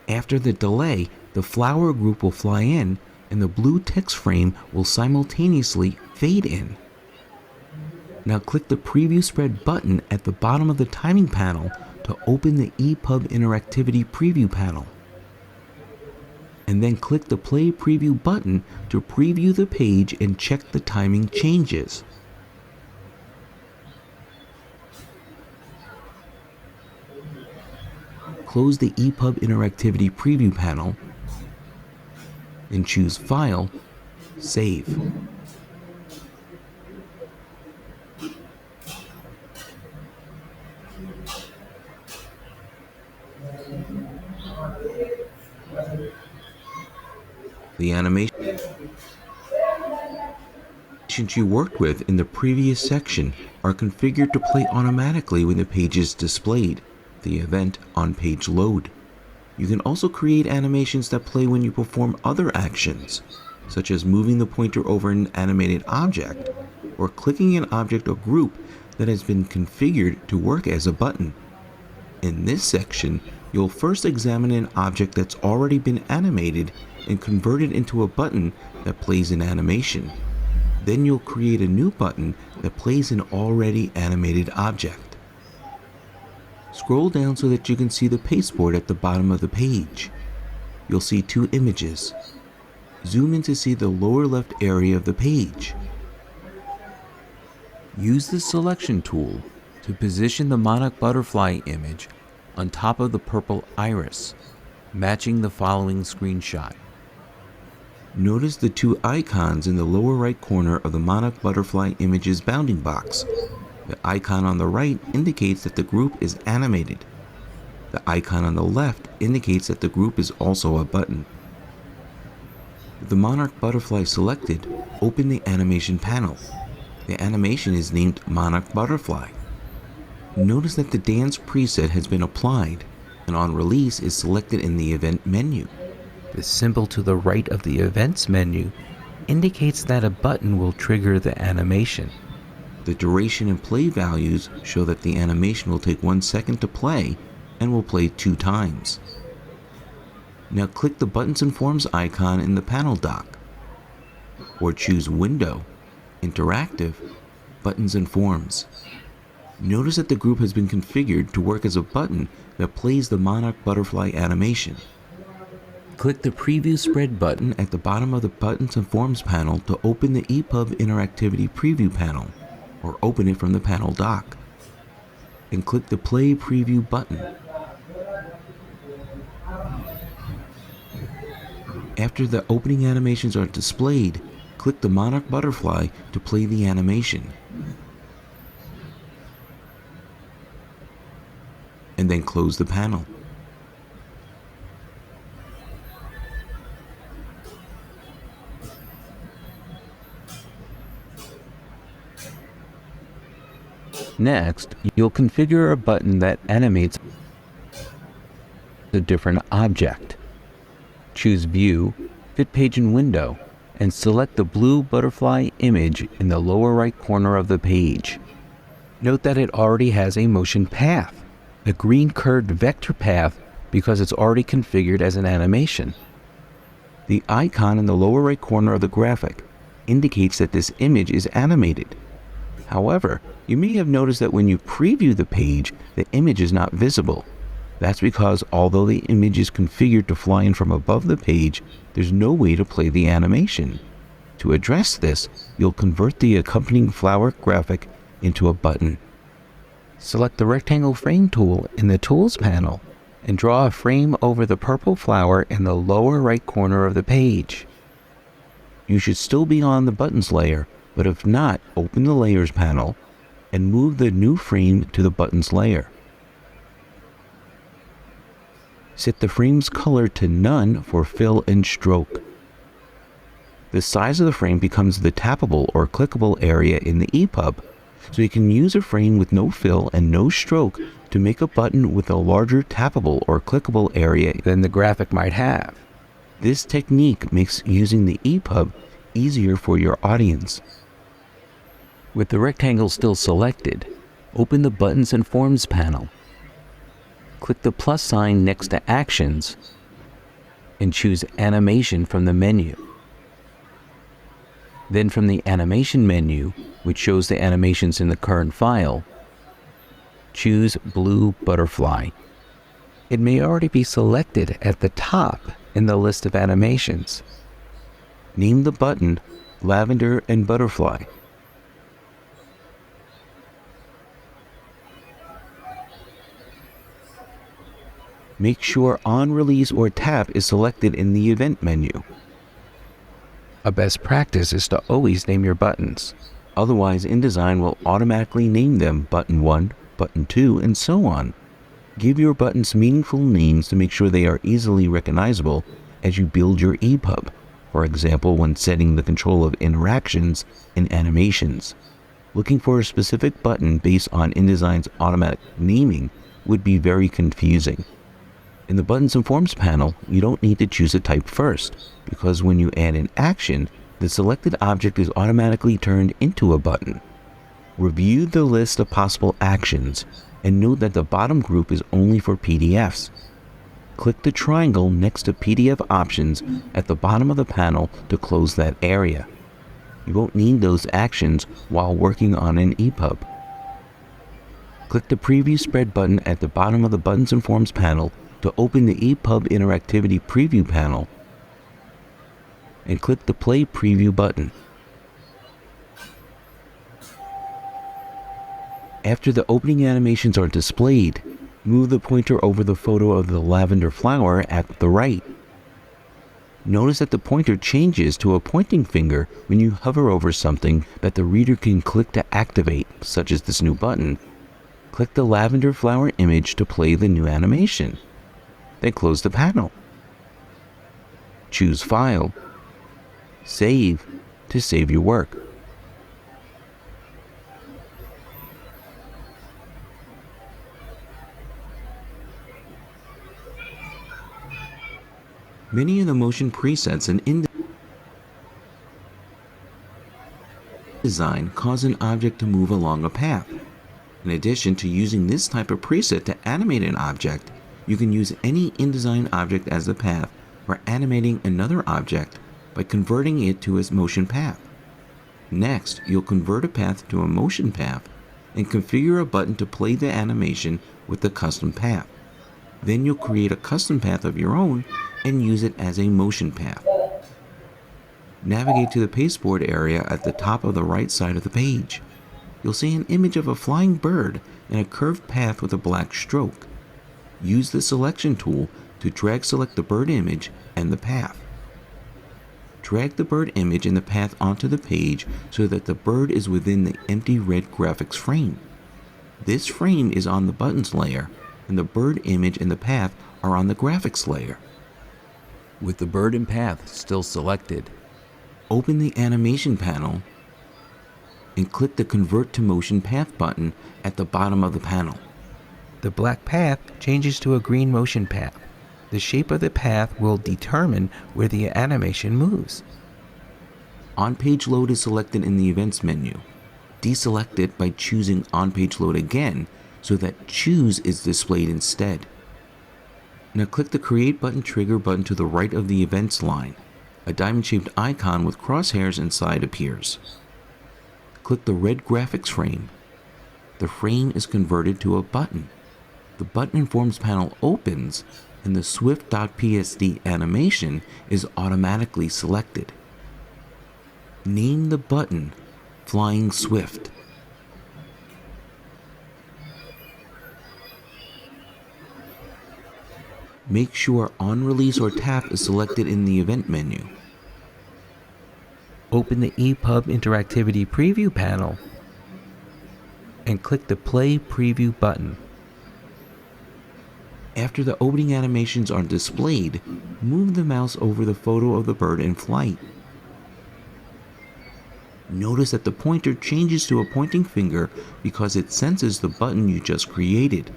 [SPEAKER 1] After the delay, the flower group will fly in and the blue text frame will simultaneously fade in. Now click the Preview Spread button at the bottom of the timing panel to open the EPUB Interactivity Preview panel. And then click the Play Preview button to preview the page and check the timing changes. Close the EPUB Interactivity Preview panel and choose File, Save. The animations you worked with in the previous section are configured to play automatically when the page is displayed, the event On-Page Load. You can also create animations that play when you perform other actions, such as moving the pointer over an animated object, or clicking an object or group that has been configured to work as a button. In this section, you'll first examine an object that's already been animated and convert it into a button that plays an animation. Then you'll create a new button that plays an already animated object. Scroll down so that you can see the pasteboard at the bottom of the page. you'll see two images. Zoom in to see the lower left area of the page. Use the selection tool to position the monarch butterfly image on top of the purple iris, matching the following screenshot. Notice the two icons in the lower right corner of the monarch butterfly image's bounding box. The icon on the right indicates that the group is animated. The icon on the left indicates that the group is also a button. With the monarch butterfly selected, open the animation panel. The animation is named Monarch Butterfly. Notice that the dance preset has been applied, and on release is selected in the event menu. The symbol to the right of the events menu indicates that a button will trigger the animation. The duration and play values show that the animation will take 1 second to play and will play 2 times. Now click the Buttons and Forms icon in the panel dock, or choose Window, Interactive, Buttons and Forms. Notice that the group has been configured to work as a button that plays the monarch butterfly animation. Click the Preview Spread button at the bottom of the Buttons and Forms panel to open the EPUB Interactivity Preview panel, or open it from the panel dock. And click the Play Preview button. After the opening animations are displayed, click the monarch butterfly to play the animation. And then close the panel. Next, you'll configure a button that animates a different object. Choose View, Fit Page and Window, and select the blue butterfly image in the lower right corner of the page. Note that it already has a motion path, a green curved vector path, because it's already configured as an animation. The icon in the lower right corner of the graphic indicates that this image is animated. However, you may have noticed that when you preview the page, the image is not visible. That's because although the image is configured to fly in from above the page, there's no way to play the animation. To address this, you'll convert the accompanying flower graphic into a button. Select the Rectangle Frame tool in the Tools panel and draw a frame over the purple flower in the lower right corner of the page. You should still be on the Buttons layer, but if not, open the Layers panel and move the new frame to the Buttons layer. Set the frame's color to None for fill and stroke. The size of the frame becomes the tappable or clickable area in the EPUB, so you can use a frame with no fill and no stroke to make a button with a larger tappable or clickable area than the graphic might have. This technique makes using the EPUB easier for your audience. With the rectangle still selected, open the Buttons and Forms panel. Click the plus sign next to Actions and choose Animation from the menu. Then from the Animation menu, which shows the animations in the current file, choose Blue Butterfly. It may already be selected at the top in the list of animations. Name the button Lavender and Butterfly. Make sure On Release or Tap is selected in the Event menu. A best practice is to always name your buttons. Otherwise, InDesign will automatically name them Button 1, Button 2, and so on. Give your buttons meaningful names to make sure they are easily recognizable as you build your EPUB, for example when setting the control of interactions and animations. Looking for a specific button based on InDesign's automatic naming would be very confusing. In the Buttons and Forms panel, you don't need to choose a type first, because when you add an action, the selected object is automatically turned into a button. Review the list of possible actions, and note that the bottom group is only for PDFs. Click the triangle next to PDF Options at the bottom of the panel to close that area. You won't need those actions while working on an EPUB. Click the Preview Spread button at the bottom of the Buttons and Forms panel to open the EPUB Interactivity Preview panel and click the Play Preview button. After the opening animations are displayed, move the pointer over the photo of the lavender flower at the right. Notice that the pointer changes to a pointing finger when you hover over something that the reader can click to activate, such as this new button. Click the lavender flower image to play the new animation. Then close the panel. Choose File, Save to save your work. Many of the motion presets in InDesign cause an object to move along a path. In addition to using this type of preset to animate an object, you can use any InDesign object as a path for animating another object by converting it to a motion path. Next, you'll convert a path to a motion path and configure a button to play the animation with the custom path. Then you'll create a custom path of your own and use it as a motion path. Navigate to the pasteboard area at the top of the right side of the page. You'll see an image of a flying bird and a curved path with a black stroke. Use the selection tool to drag select the bird image and the path. Drag the bird image and the path onto the page so that the bird is within the empty red graphics frame. This frame is on the buttons layer, and the bird image and the path are on the graphics layer. With the bird and path still selected, open the animation panel and click the Convert to Motion Path button at the bottom of the panel. The black path changes to a green motion path. The shape of the path will determine where the animation moves. On-Page Load is selected in the Events menu. Deselect it by choosing On-Page Load again so that Choose is displayed instead. Now click the Create Button Trigger button to the right of the Events line. A diamond-shaped icon with crosshairs inside appears. Click the red graphics frame. The frame is converted to a button. The Button Informs panel opens, and the Swift.psd animation is automatically selected. Name the button Flying Swift. Make sure On Release or Tap is selected in the Event menu. Open the EPUB Interactivity Preview panel and click the Play Preview button. After the opening animations are displayed, move the mouse over the photo of the bird in flight. Notice that the pointer changes to a pointing finger because it senses the button you just created.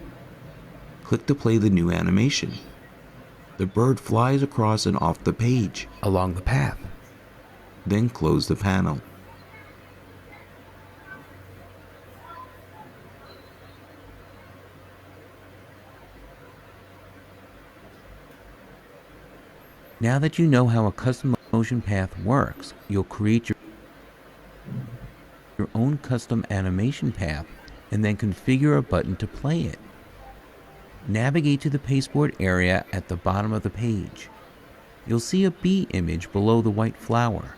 [SPEAKER 1] Click to play the new animation. The bird flies across and off the page, along the path. Then close the panel. Now that you know how a custom motion path works, you'll create your own custom animation path and then configure a button to play it. Navigate to the pasteboard area at the bottom of the page. You'll see a bee image below the white flower.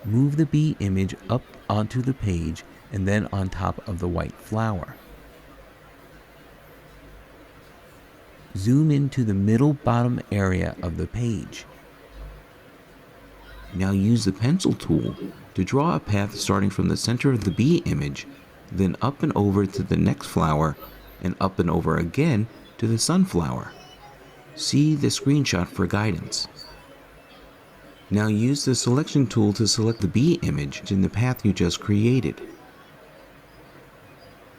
[SPEAKER 1] Move the bee image up onto the page and then on top of the white flower. Zoom into the middle bottom area of the page. Now use the pencil tool to draw a path starting from the center of the bee image, then up and over to the next flower, and up and over again to the sunflower. See the screenshot for guidance. Now use the selection tool to select the bee image in the path you just created.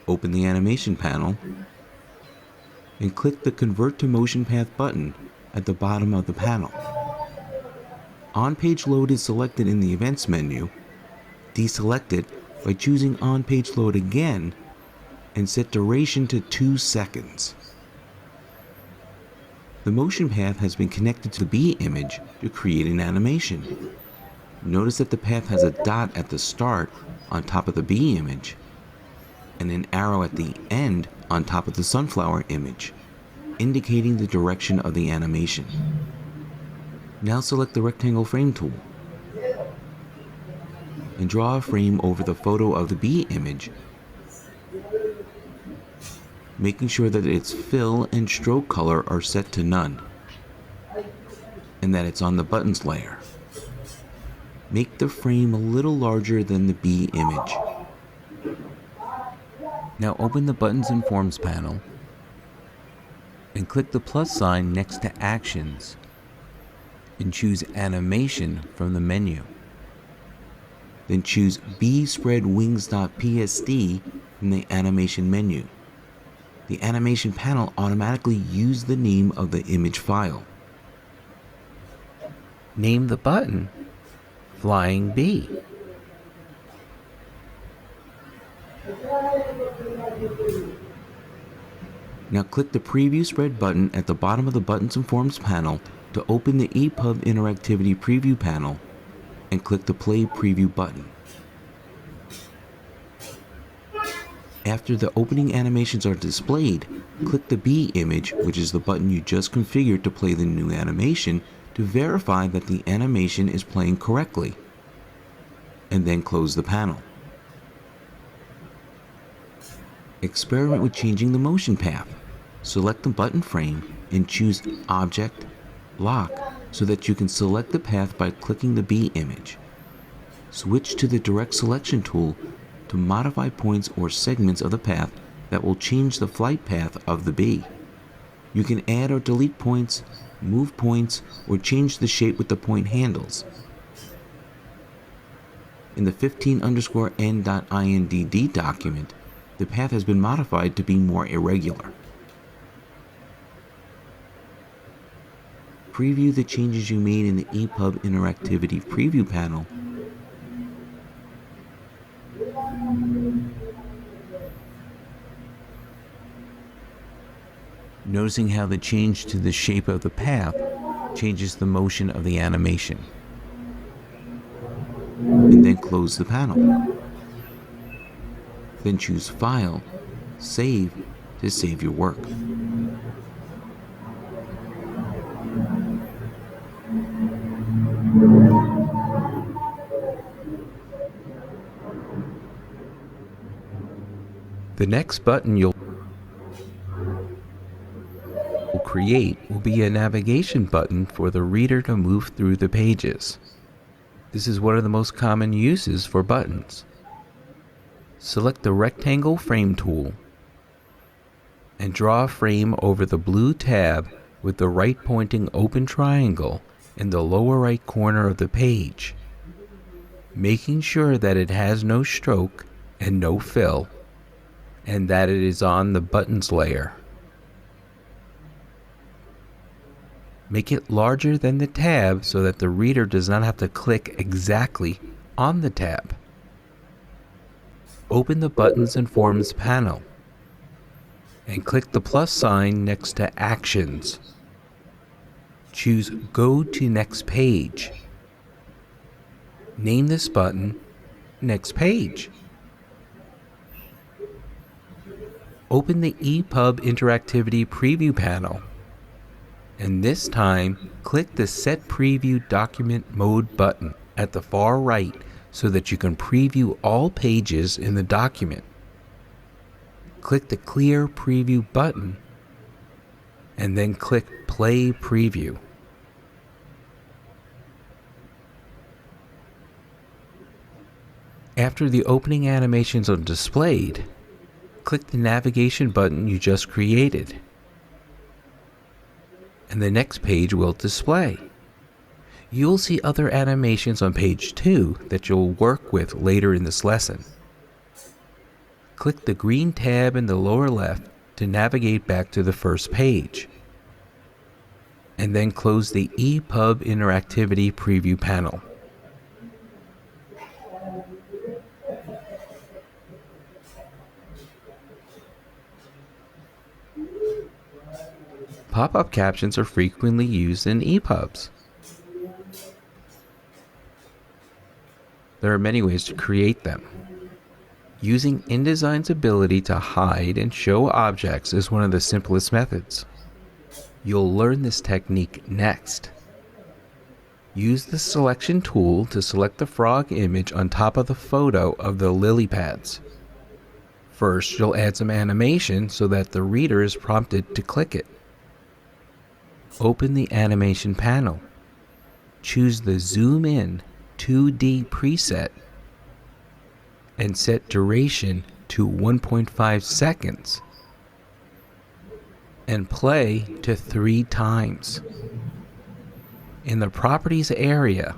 [SPEAKER 1] Open the animation panel and click the Convert to Motion Path button at the bottom of the panel. On-Page Load is selected in the Events menu. Deselect it by choosing On-Page Load again and set duration to 2 seconds. The motion path has been connected to the bee image to create an animation. Notice that the path has a dot at the start on top of the bee image and an arrow at the end on top of the sunflower image. indicating the direction of the animation. Now select the rectangle frame tool and draw a frame over the photo of the bee image, making sure that its fill and stroke color are set to none, and that it's on the buttons layer. Make the frame a little larger than the bee image. Now open the Buttons and Forms panel and click the plus sign next to Actions and choose Animation from the menu. Then choose bspreadwings.psd from the animation menu. The animation panel automatically used the name of the image file. Name the button Flying Bee. Now click the Preview Spread button at the bottom of the Buttons and Forms panel to open the EPUB Interactivity Preview panel and click the Play Preview button. After the opening animations are displayed, click the bee image, which is the button you just configured to play the new animation, to verify that the animation is playing correctly, and then close the panel. Experiment with changing the motion path. Select the button frame and choose Object, Lock, so that you can select the path by clicking the bee image. Switch to the Direct Selection tool to modify points or segments of the path that will change the flight path of the bee. You can add or delete points, move points, or change the shape with the point handles. In the 15_n.indd document, the path has been modified to be more irregular. Preview the changes you made in the EPUB Interactivity Preview panel. Noticing how the change to the shape of the path changes the motion of the animation. And then close the panel. Then choose File, Save to save your work. The next button you'll create will be a navigation button for the reader to move through the pages. This is one of the most common uses for buttons. Select the rectangle frame tool and draw a frame over the blue tab with the right pointing open triangle in the lower right corner of the page, making sure that it has no stroke and no fill, and that it is on the buttons layer. Make it larger than the tab so that the reader does not have to click exactly on the tab. Open the Buttons and Forms panel and click the plus sign next to Actions. Choose Go to Next Page. Name this button Next Page. Open the EPUB Interactivity Preview panel, and this time click the Set Preview Document Mode button at the far right so that you can preview all pages in the document. Click the Clear Preview button and then click Play Preview. After the opening animations are displayed, click the navigation button you just created, and the next page will display. You'll see other animations on page 2 that you'll work with later in this lesson. Click the green tab in the lower left to navigate back to the first page, and then close the EPUB Interactivity Preview panel. Pop-up captions are frequently used in EPUBs. There are many ways to create them. Using InDesign's ability to hide and show objects is one of the simplest methods. You'll learn this technique next. Use the selection tool to select the frog image on top of the photo of the lily pads. First, you'll add some animation so that the reader is prompted to click it. Open the animation panel. Choose the Zoom In 2D preset and set duration to 1.5 seconds and play to 3 times. In the Properties area,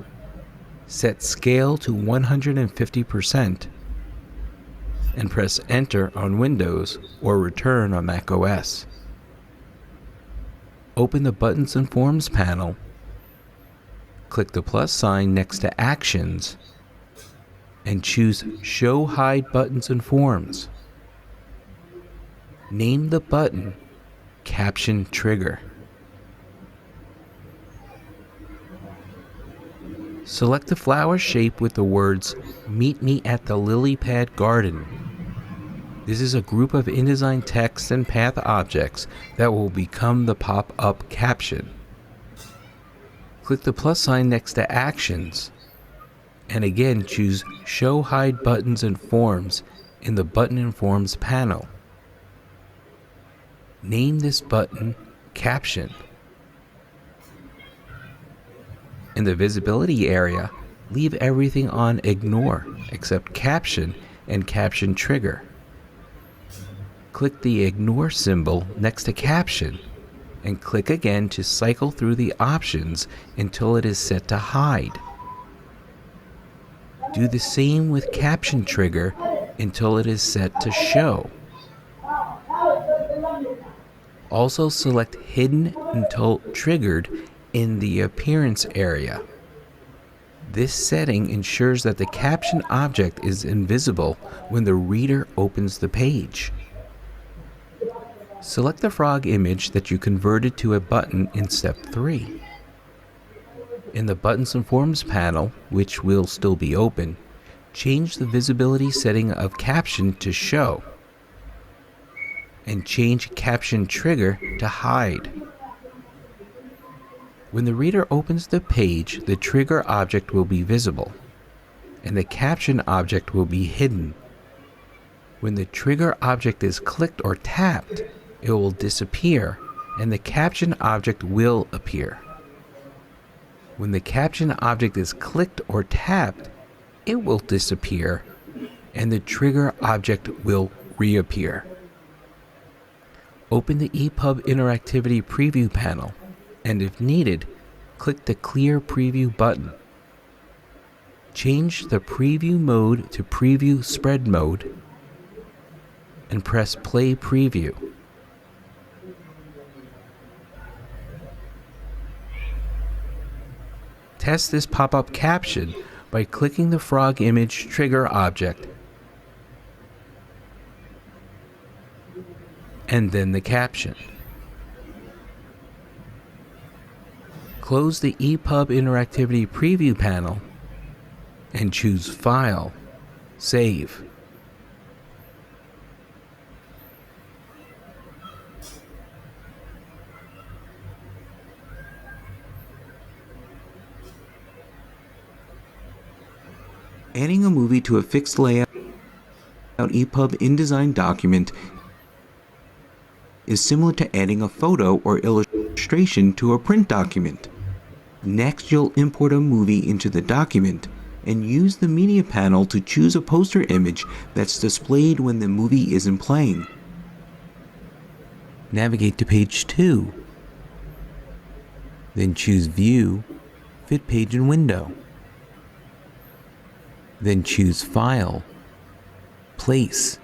[SPEAKER 1] set Scale to 150% and press Enter on Windows or Return on Mac OS. Open the Buttons and Forms panel. Click the plus sign next to Actions and choose Show Hide Buttons and Forms. Name the button Caption Trigger. Select the flower shape with the words "Meet me at the lily pad garden." This is a group of InDesign text and path objects that will become the pop-up caption. Click the plus sign next to Actions and again choose Show Hide Buttons and Forms in the Button and Forms panel. Name this button Caption. In the visibility area, leave everything on Ignore except Caption and Caption Trigger. Click the Ignore symbol next to Caption and click again to cycle through the options until it is set to Hide. Do the same with Caption Trigger until it is set to Show. Also select Hidden until triggered in the Appearance area. This setting ensures that the caption object is invisible when the reader opens the page. Select the frog image that you converted to a button in step 3. In the Buttons and Forms panel, which will still be open, change the visibility setting of Caption to Show and change Caption Trigger to Hide. When the reader opens the page, the trigger object will be visible and the caption object will be hidden. When the trigger object is clicked or tapped, it will disappear and the caption object will appear. When the caption object is clicked or tapped, it will disappear and the trigger object will reappear. Open the EPUB Interactivity Preview panel and if needed, click the Clear Preview button. Change the preview mode to Preview Spread mode and press Play Preview. Test this pop-up caption by clicking the frog image trigger object and then the caption. Close the EPUB Interactivity Preview panel and choose File, Save.
[SPEAKER 2] Adding a movie to a fixed layout EPUB InDesign document is similar to adding a photo or illustration to a print document. Next, you'll import a movie into the document and use the media panel to choose a poster image that's displayed when the movie isn't playing. Navigate to page 2. Then choose View, Fit Page and Window. Then choose File, Place.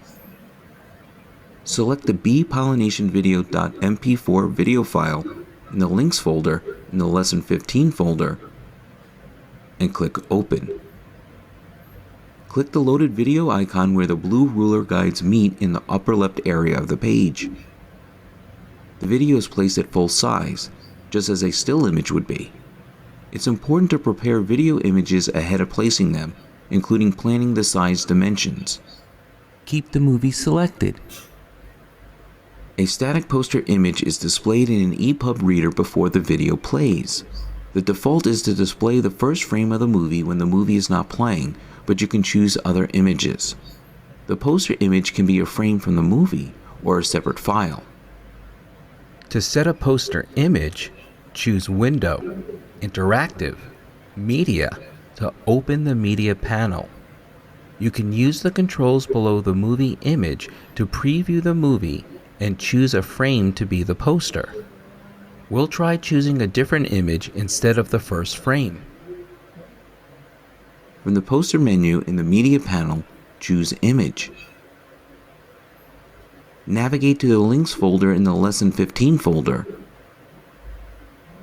[SPEAKER 2] Select the bpollinationvideo.mp4 video file in the Links folder in the Lesson 15 folder and click Open. Click the loaded video icon where the blue ruler guides meet in the upper left area of the page. The video is placed at full size, just as a still image would be. It's important to prepare video images ahead of placing them, including planning the size dimensions.
[SPEAKER 1] Keep the movie selected.
[SPEAKER 2] A static poster image is displayed in an EPUB reader before the video plays. The default is to display the first frame of the movie when the movie is not playing, but you can choose other images. The poster image can be a frame from the movie or a separate file.
[SPEAKER 1] To set a poster image, choose Window, Interactive, Media to open the media panel. You can use the controls below the movie image to preview the movie and choose a frame to be the poster. We'll try choosing a different image instead of the first frame.
[SPEAKER 2] From the poster menu in the media panel, choose Image. Navigate to the Links folder in the Lesson 15 folder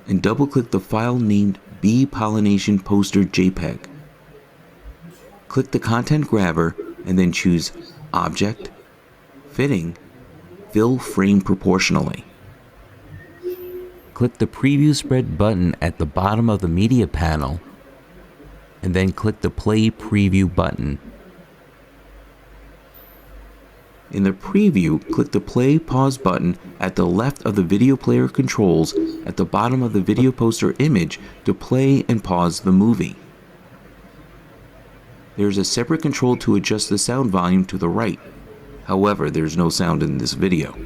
[SPEAKER 2] and double-click the file named B Pollination Poster JPEG. Click the content grabber and then choose Object, Fitting, Fill Frame Proportionally. Click the Preview Spread button at the bottom of the media panel and then click the Play Preview button. In the preview, click the Play Pause button at the left of the video player controls at the bottom of the video poster image to play and pause the movie. There is a separate control to adjust the sound volume to the right. However, there is no sound in this video.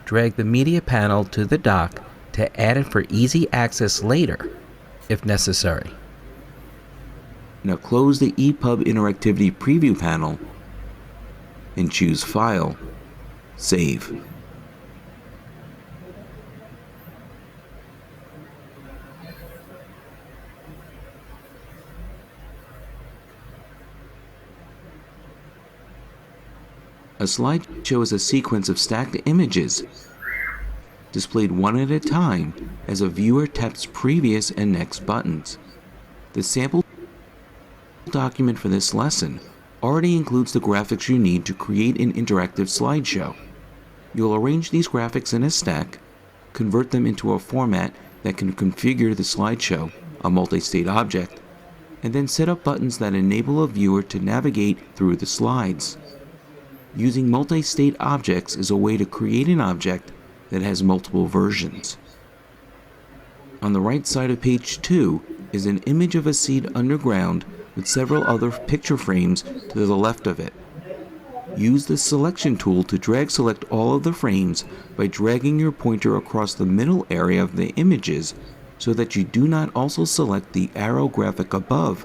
[SPEAKER 1] Drag the media panel to the dock to add it for easy access later, if necessary.
[SPEAKER 2] Now close the EPUB Interactivity Preview panel and choose File, Save. A slideshow is a sequence of stacked images, displayed one at a time as a viewer taps previous and next buttons. The sample document for this lesson already includes the graphics you need to create an interactive slideshow. You'll arrange these graphics in a stack, convert them into a format that can configure the slideshow, a multi-state object, and then set up buttons that enable a viewer to navigate through the slides. Using multi-state objects is a way to create an object that has multiple versions. On the right side of page 2 is an image of a seed underground with several other picture frames to the left of it. Use the selection tool to drag select all of the frames by dragging your pointer across the middle area of the images so that you do not also select the arrow graphic above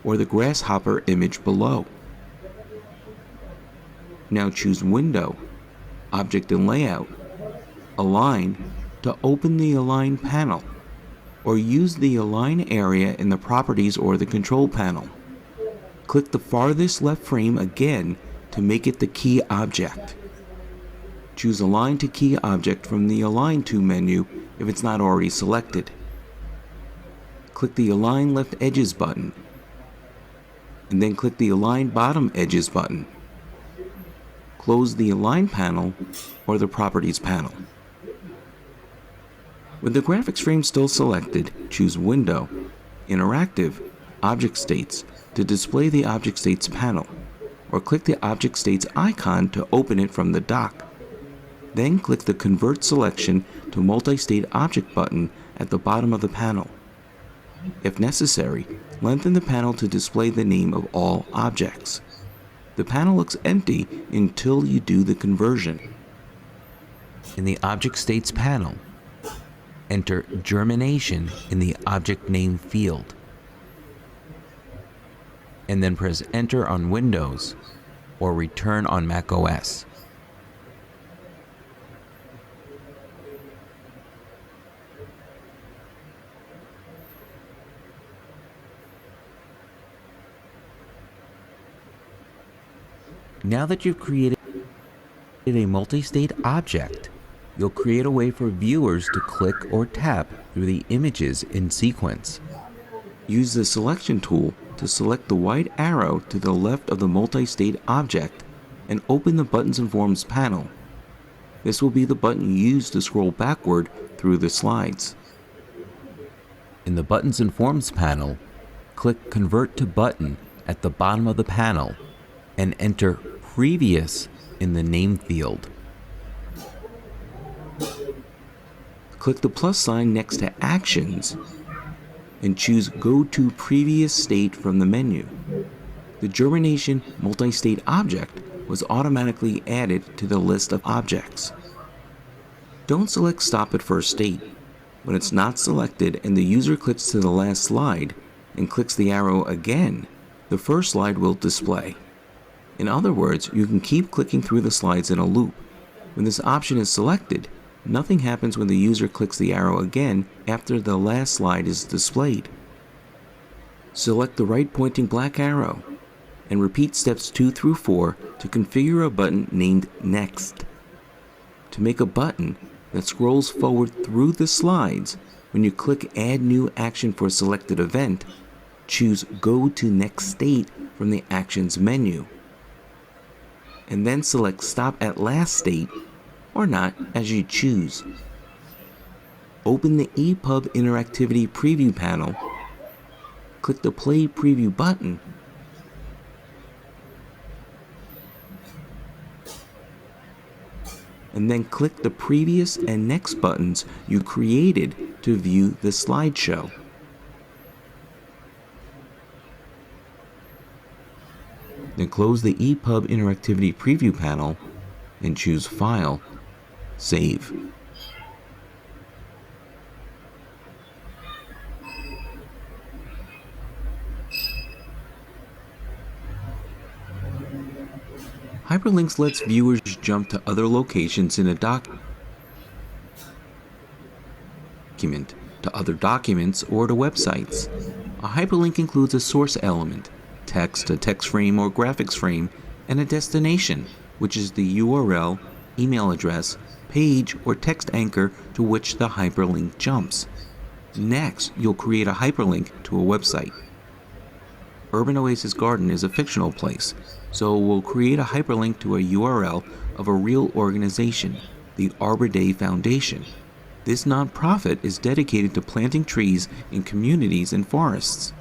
[SPEAKER 2] or the grasshopper image below. Now choose Window, Object and Layout, Align to open the Align panel, or use the Align area in the Properties or the Control panel. Click the farthest left frame again to make it the key object. Choose Align to Key Object from the Align To menu if it's not already selected. Click the Align Left Edges button, and then click the Align Bottom Edges button. Close the Align panel or the Properties panel. With the graphics frame still selected, choose Window, Interactive, Object States to display the Object States panel, or click the Object States icon to open it from the dock. Then click the Convert Selection to Multi-State Object button at the bottom of the panel. If necessary, lengthen the panel to display the name of all objects. The panel looks empty until you do the conversion. In the Object States panel, enter Germination in the Object Name field, and then press Enter on Windows or Return on Mac OS. Now that you've created a multi-state object, you'll create a way for viewers to click or tap through the images in sequence. Use the Selection tool to select the white arrow to the left of the multi-state object and open the Buttons and Forms panel. This will be the button used to scroll backward through the slides. In the Buttons and Forms panel, click Convert to Button at the bottom of the panel and enter Previous in the Name field. Click the plus sign next to Actions and choose Go to Previous State from the menu. The germination multi-state object was automatically added to the list of objects. Don't select Stop at First State. When it's not selected and the user clicks to the last slide and clicks the arrow again, the first slide will display. In other words, you can keep clicking through the slides in a loop. When this option is selected, nothing happens when the user clicks the arrow again after the last slide is displayed. Select the right pointing black arrow and repeat steps 2 through 4 to configure a button named Next. To make a button that scrolls forward through the slides, when you click Add New Action for a selected event, choose Go to Next State from the Actions menu, and then select Stop at Last State or not as you choose. Open the EPUB Interactivity Preview panel, click the Play Preview button, and then click the previous and next buttons you created to view the slideshow. Then close the EPUB Interactivity Preview panel and choose File, Save. Hyperlinks lets viewers jump to other locations in a document, to other documents, or to websites. A hyperlink includes a source element, text, a text frame or graphics frame, and a destination, which is the URL, email address, page, or text anchor to which the hyperlink jumps. Next, you'll create a hyperlink to a website. Urban Oasis Garden is a fictional place, so we'll create a hyperlink to a URL of a real organization, the Arbor Day Foundation. This nonprofit is dedicated to planting trees in communities and forests.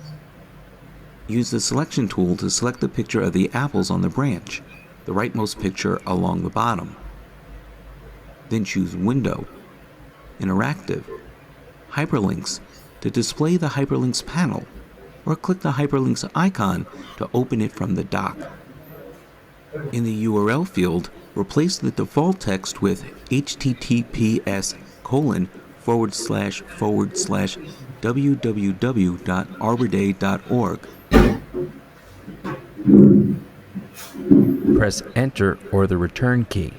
[SPEAKER 2] Use the selection tool to select the picture of the apples on the branch, the rightmost picture along the bottom. Then choose Window, Interactive, Hyperlinks to display the Hyperlinks panel, or click the Hyperlinks icon to open it from the dock. In the URL field, replace the default text with https://www.arborday.org.
[SPEAKER 1] Press Enter or the return key.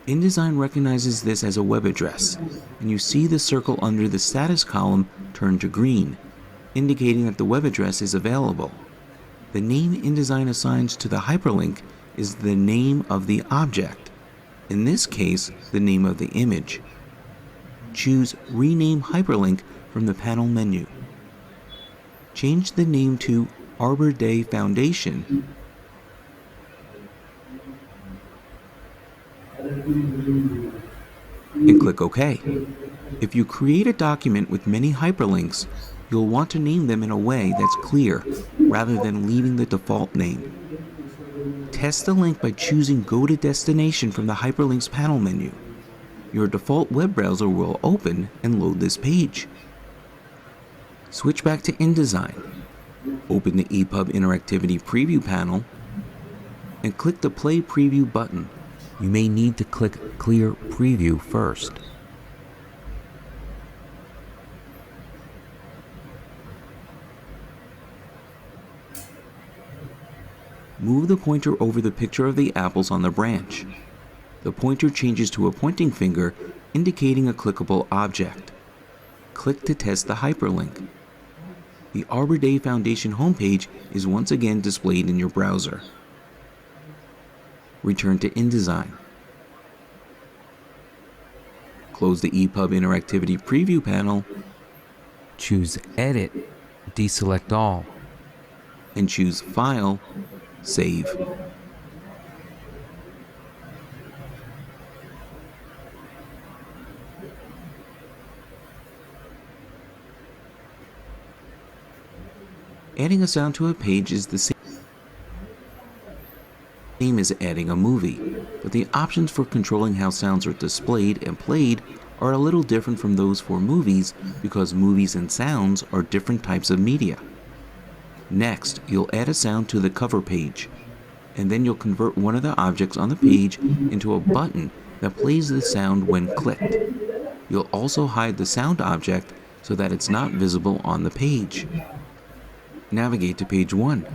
[SPEAKER 2] InDesign recognizes this as a web address, and you see the circle under the status column turn to green, indicating that the web address is available. The name InDesign assigns to the hyperlink is the name of the object, in this case, the name of the image. Choose Rename Hyperlink from the panel menu. Change the name to Arbor Day Foundation and click OK. If you create a document with many hyperlinks, you'll want to name them in a way that's clear, rather than leaving the default name. Test the link by choosing Go to Destination from the Hyperlinks panel menu. Your default web browser will open and load this page. Switch back to InDesign. Open the EPUB Interactivity Preview panel and click the Play Preview button.
[SPEAKER 1] You may need to click Clear Preview first.
[SPEAKER 2] Move the pointer over the picture of the apples on the branch. The pointer changes to a pointing finger, indicating a clickable object. Click to test the hyperlink. The Arbor Day Foundation homepage is once again displayed in your browser. Return to InDesign. Close the EPUB Interactivity Preview panel.
[SPEAKER 1] Choose Edit, deselect all.
[SPEAKER 2] And choose File, Save. Adding a sound to a page is the same as adding a movie, but the options for controlling how sounds are displayed and played are a little different from those for movies because movies and sounds are different types of media. Next, you'll add a sound to the cover page, and then you'll convert one of the objects on the page into a button that plays the sound when clicked. You'll also hide the sound object so that it's not visible on the page. Navigate to page 1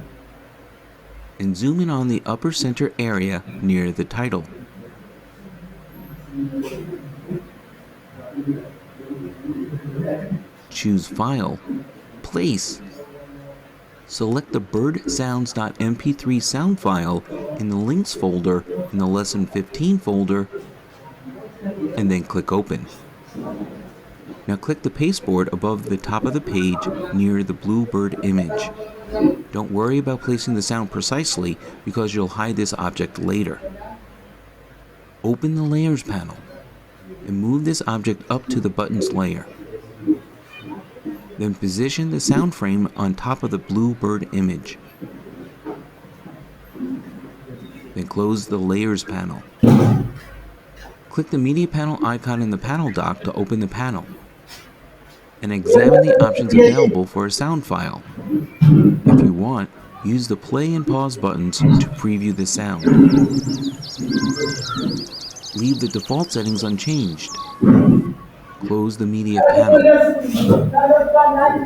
[SPEAKER 2] and zoom in on the upper center area near the title. Choose File, Place. Select the birdsounds.mp3 sound file in the Links folder in the Lesson 15 folder, and then click Open. Now click the pasteboard above the top of the page near the blue bird image. Don't worry about placing the sound precisely because you'll hide this object later. Open the Layers panel and move this object up to the buttons layer. Then position the sound frame on top of the blue bird image. Then close the Layers panel. Click the Media Panel icon in the panel dock to open the panel, and examine the options available for a sound file. If you want, use the play and pause buttons to preview the sound. Leave the default settings unchanged. Close the media panel.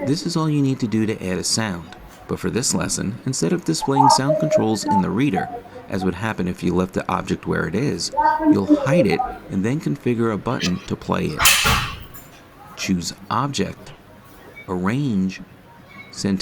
[SPEAKER 2] This is all you need to do to add a sound, but for this lesson, instead of displaying sound controls in the reader, as would happen if you left the object where it is, you'll hide it and then configure a button to play it. Choose Object, Arrange, Send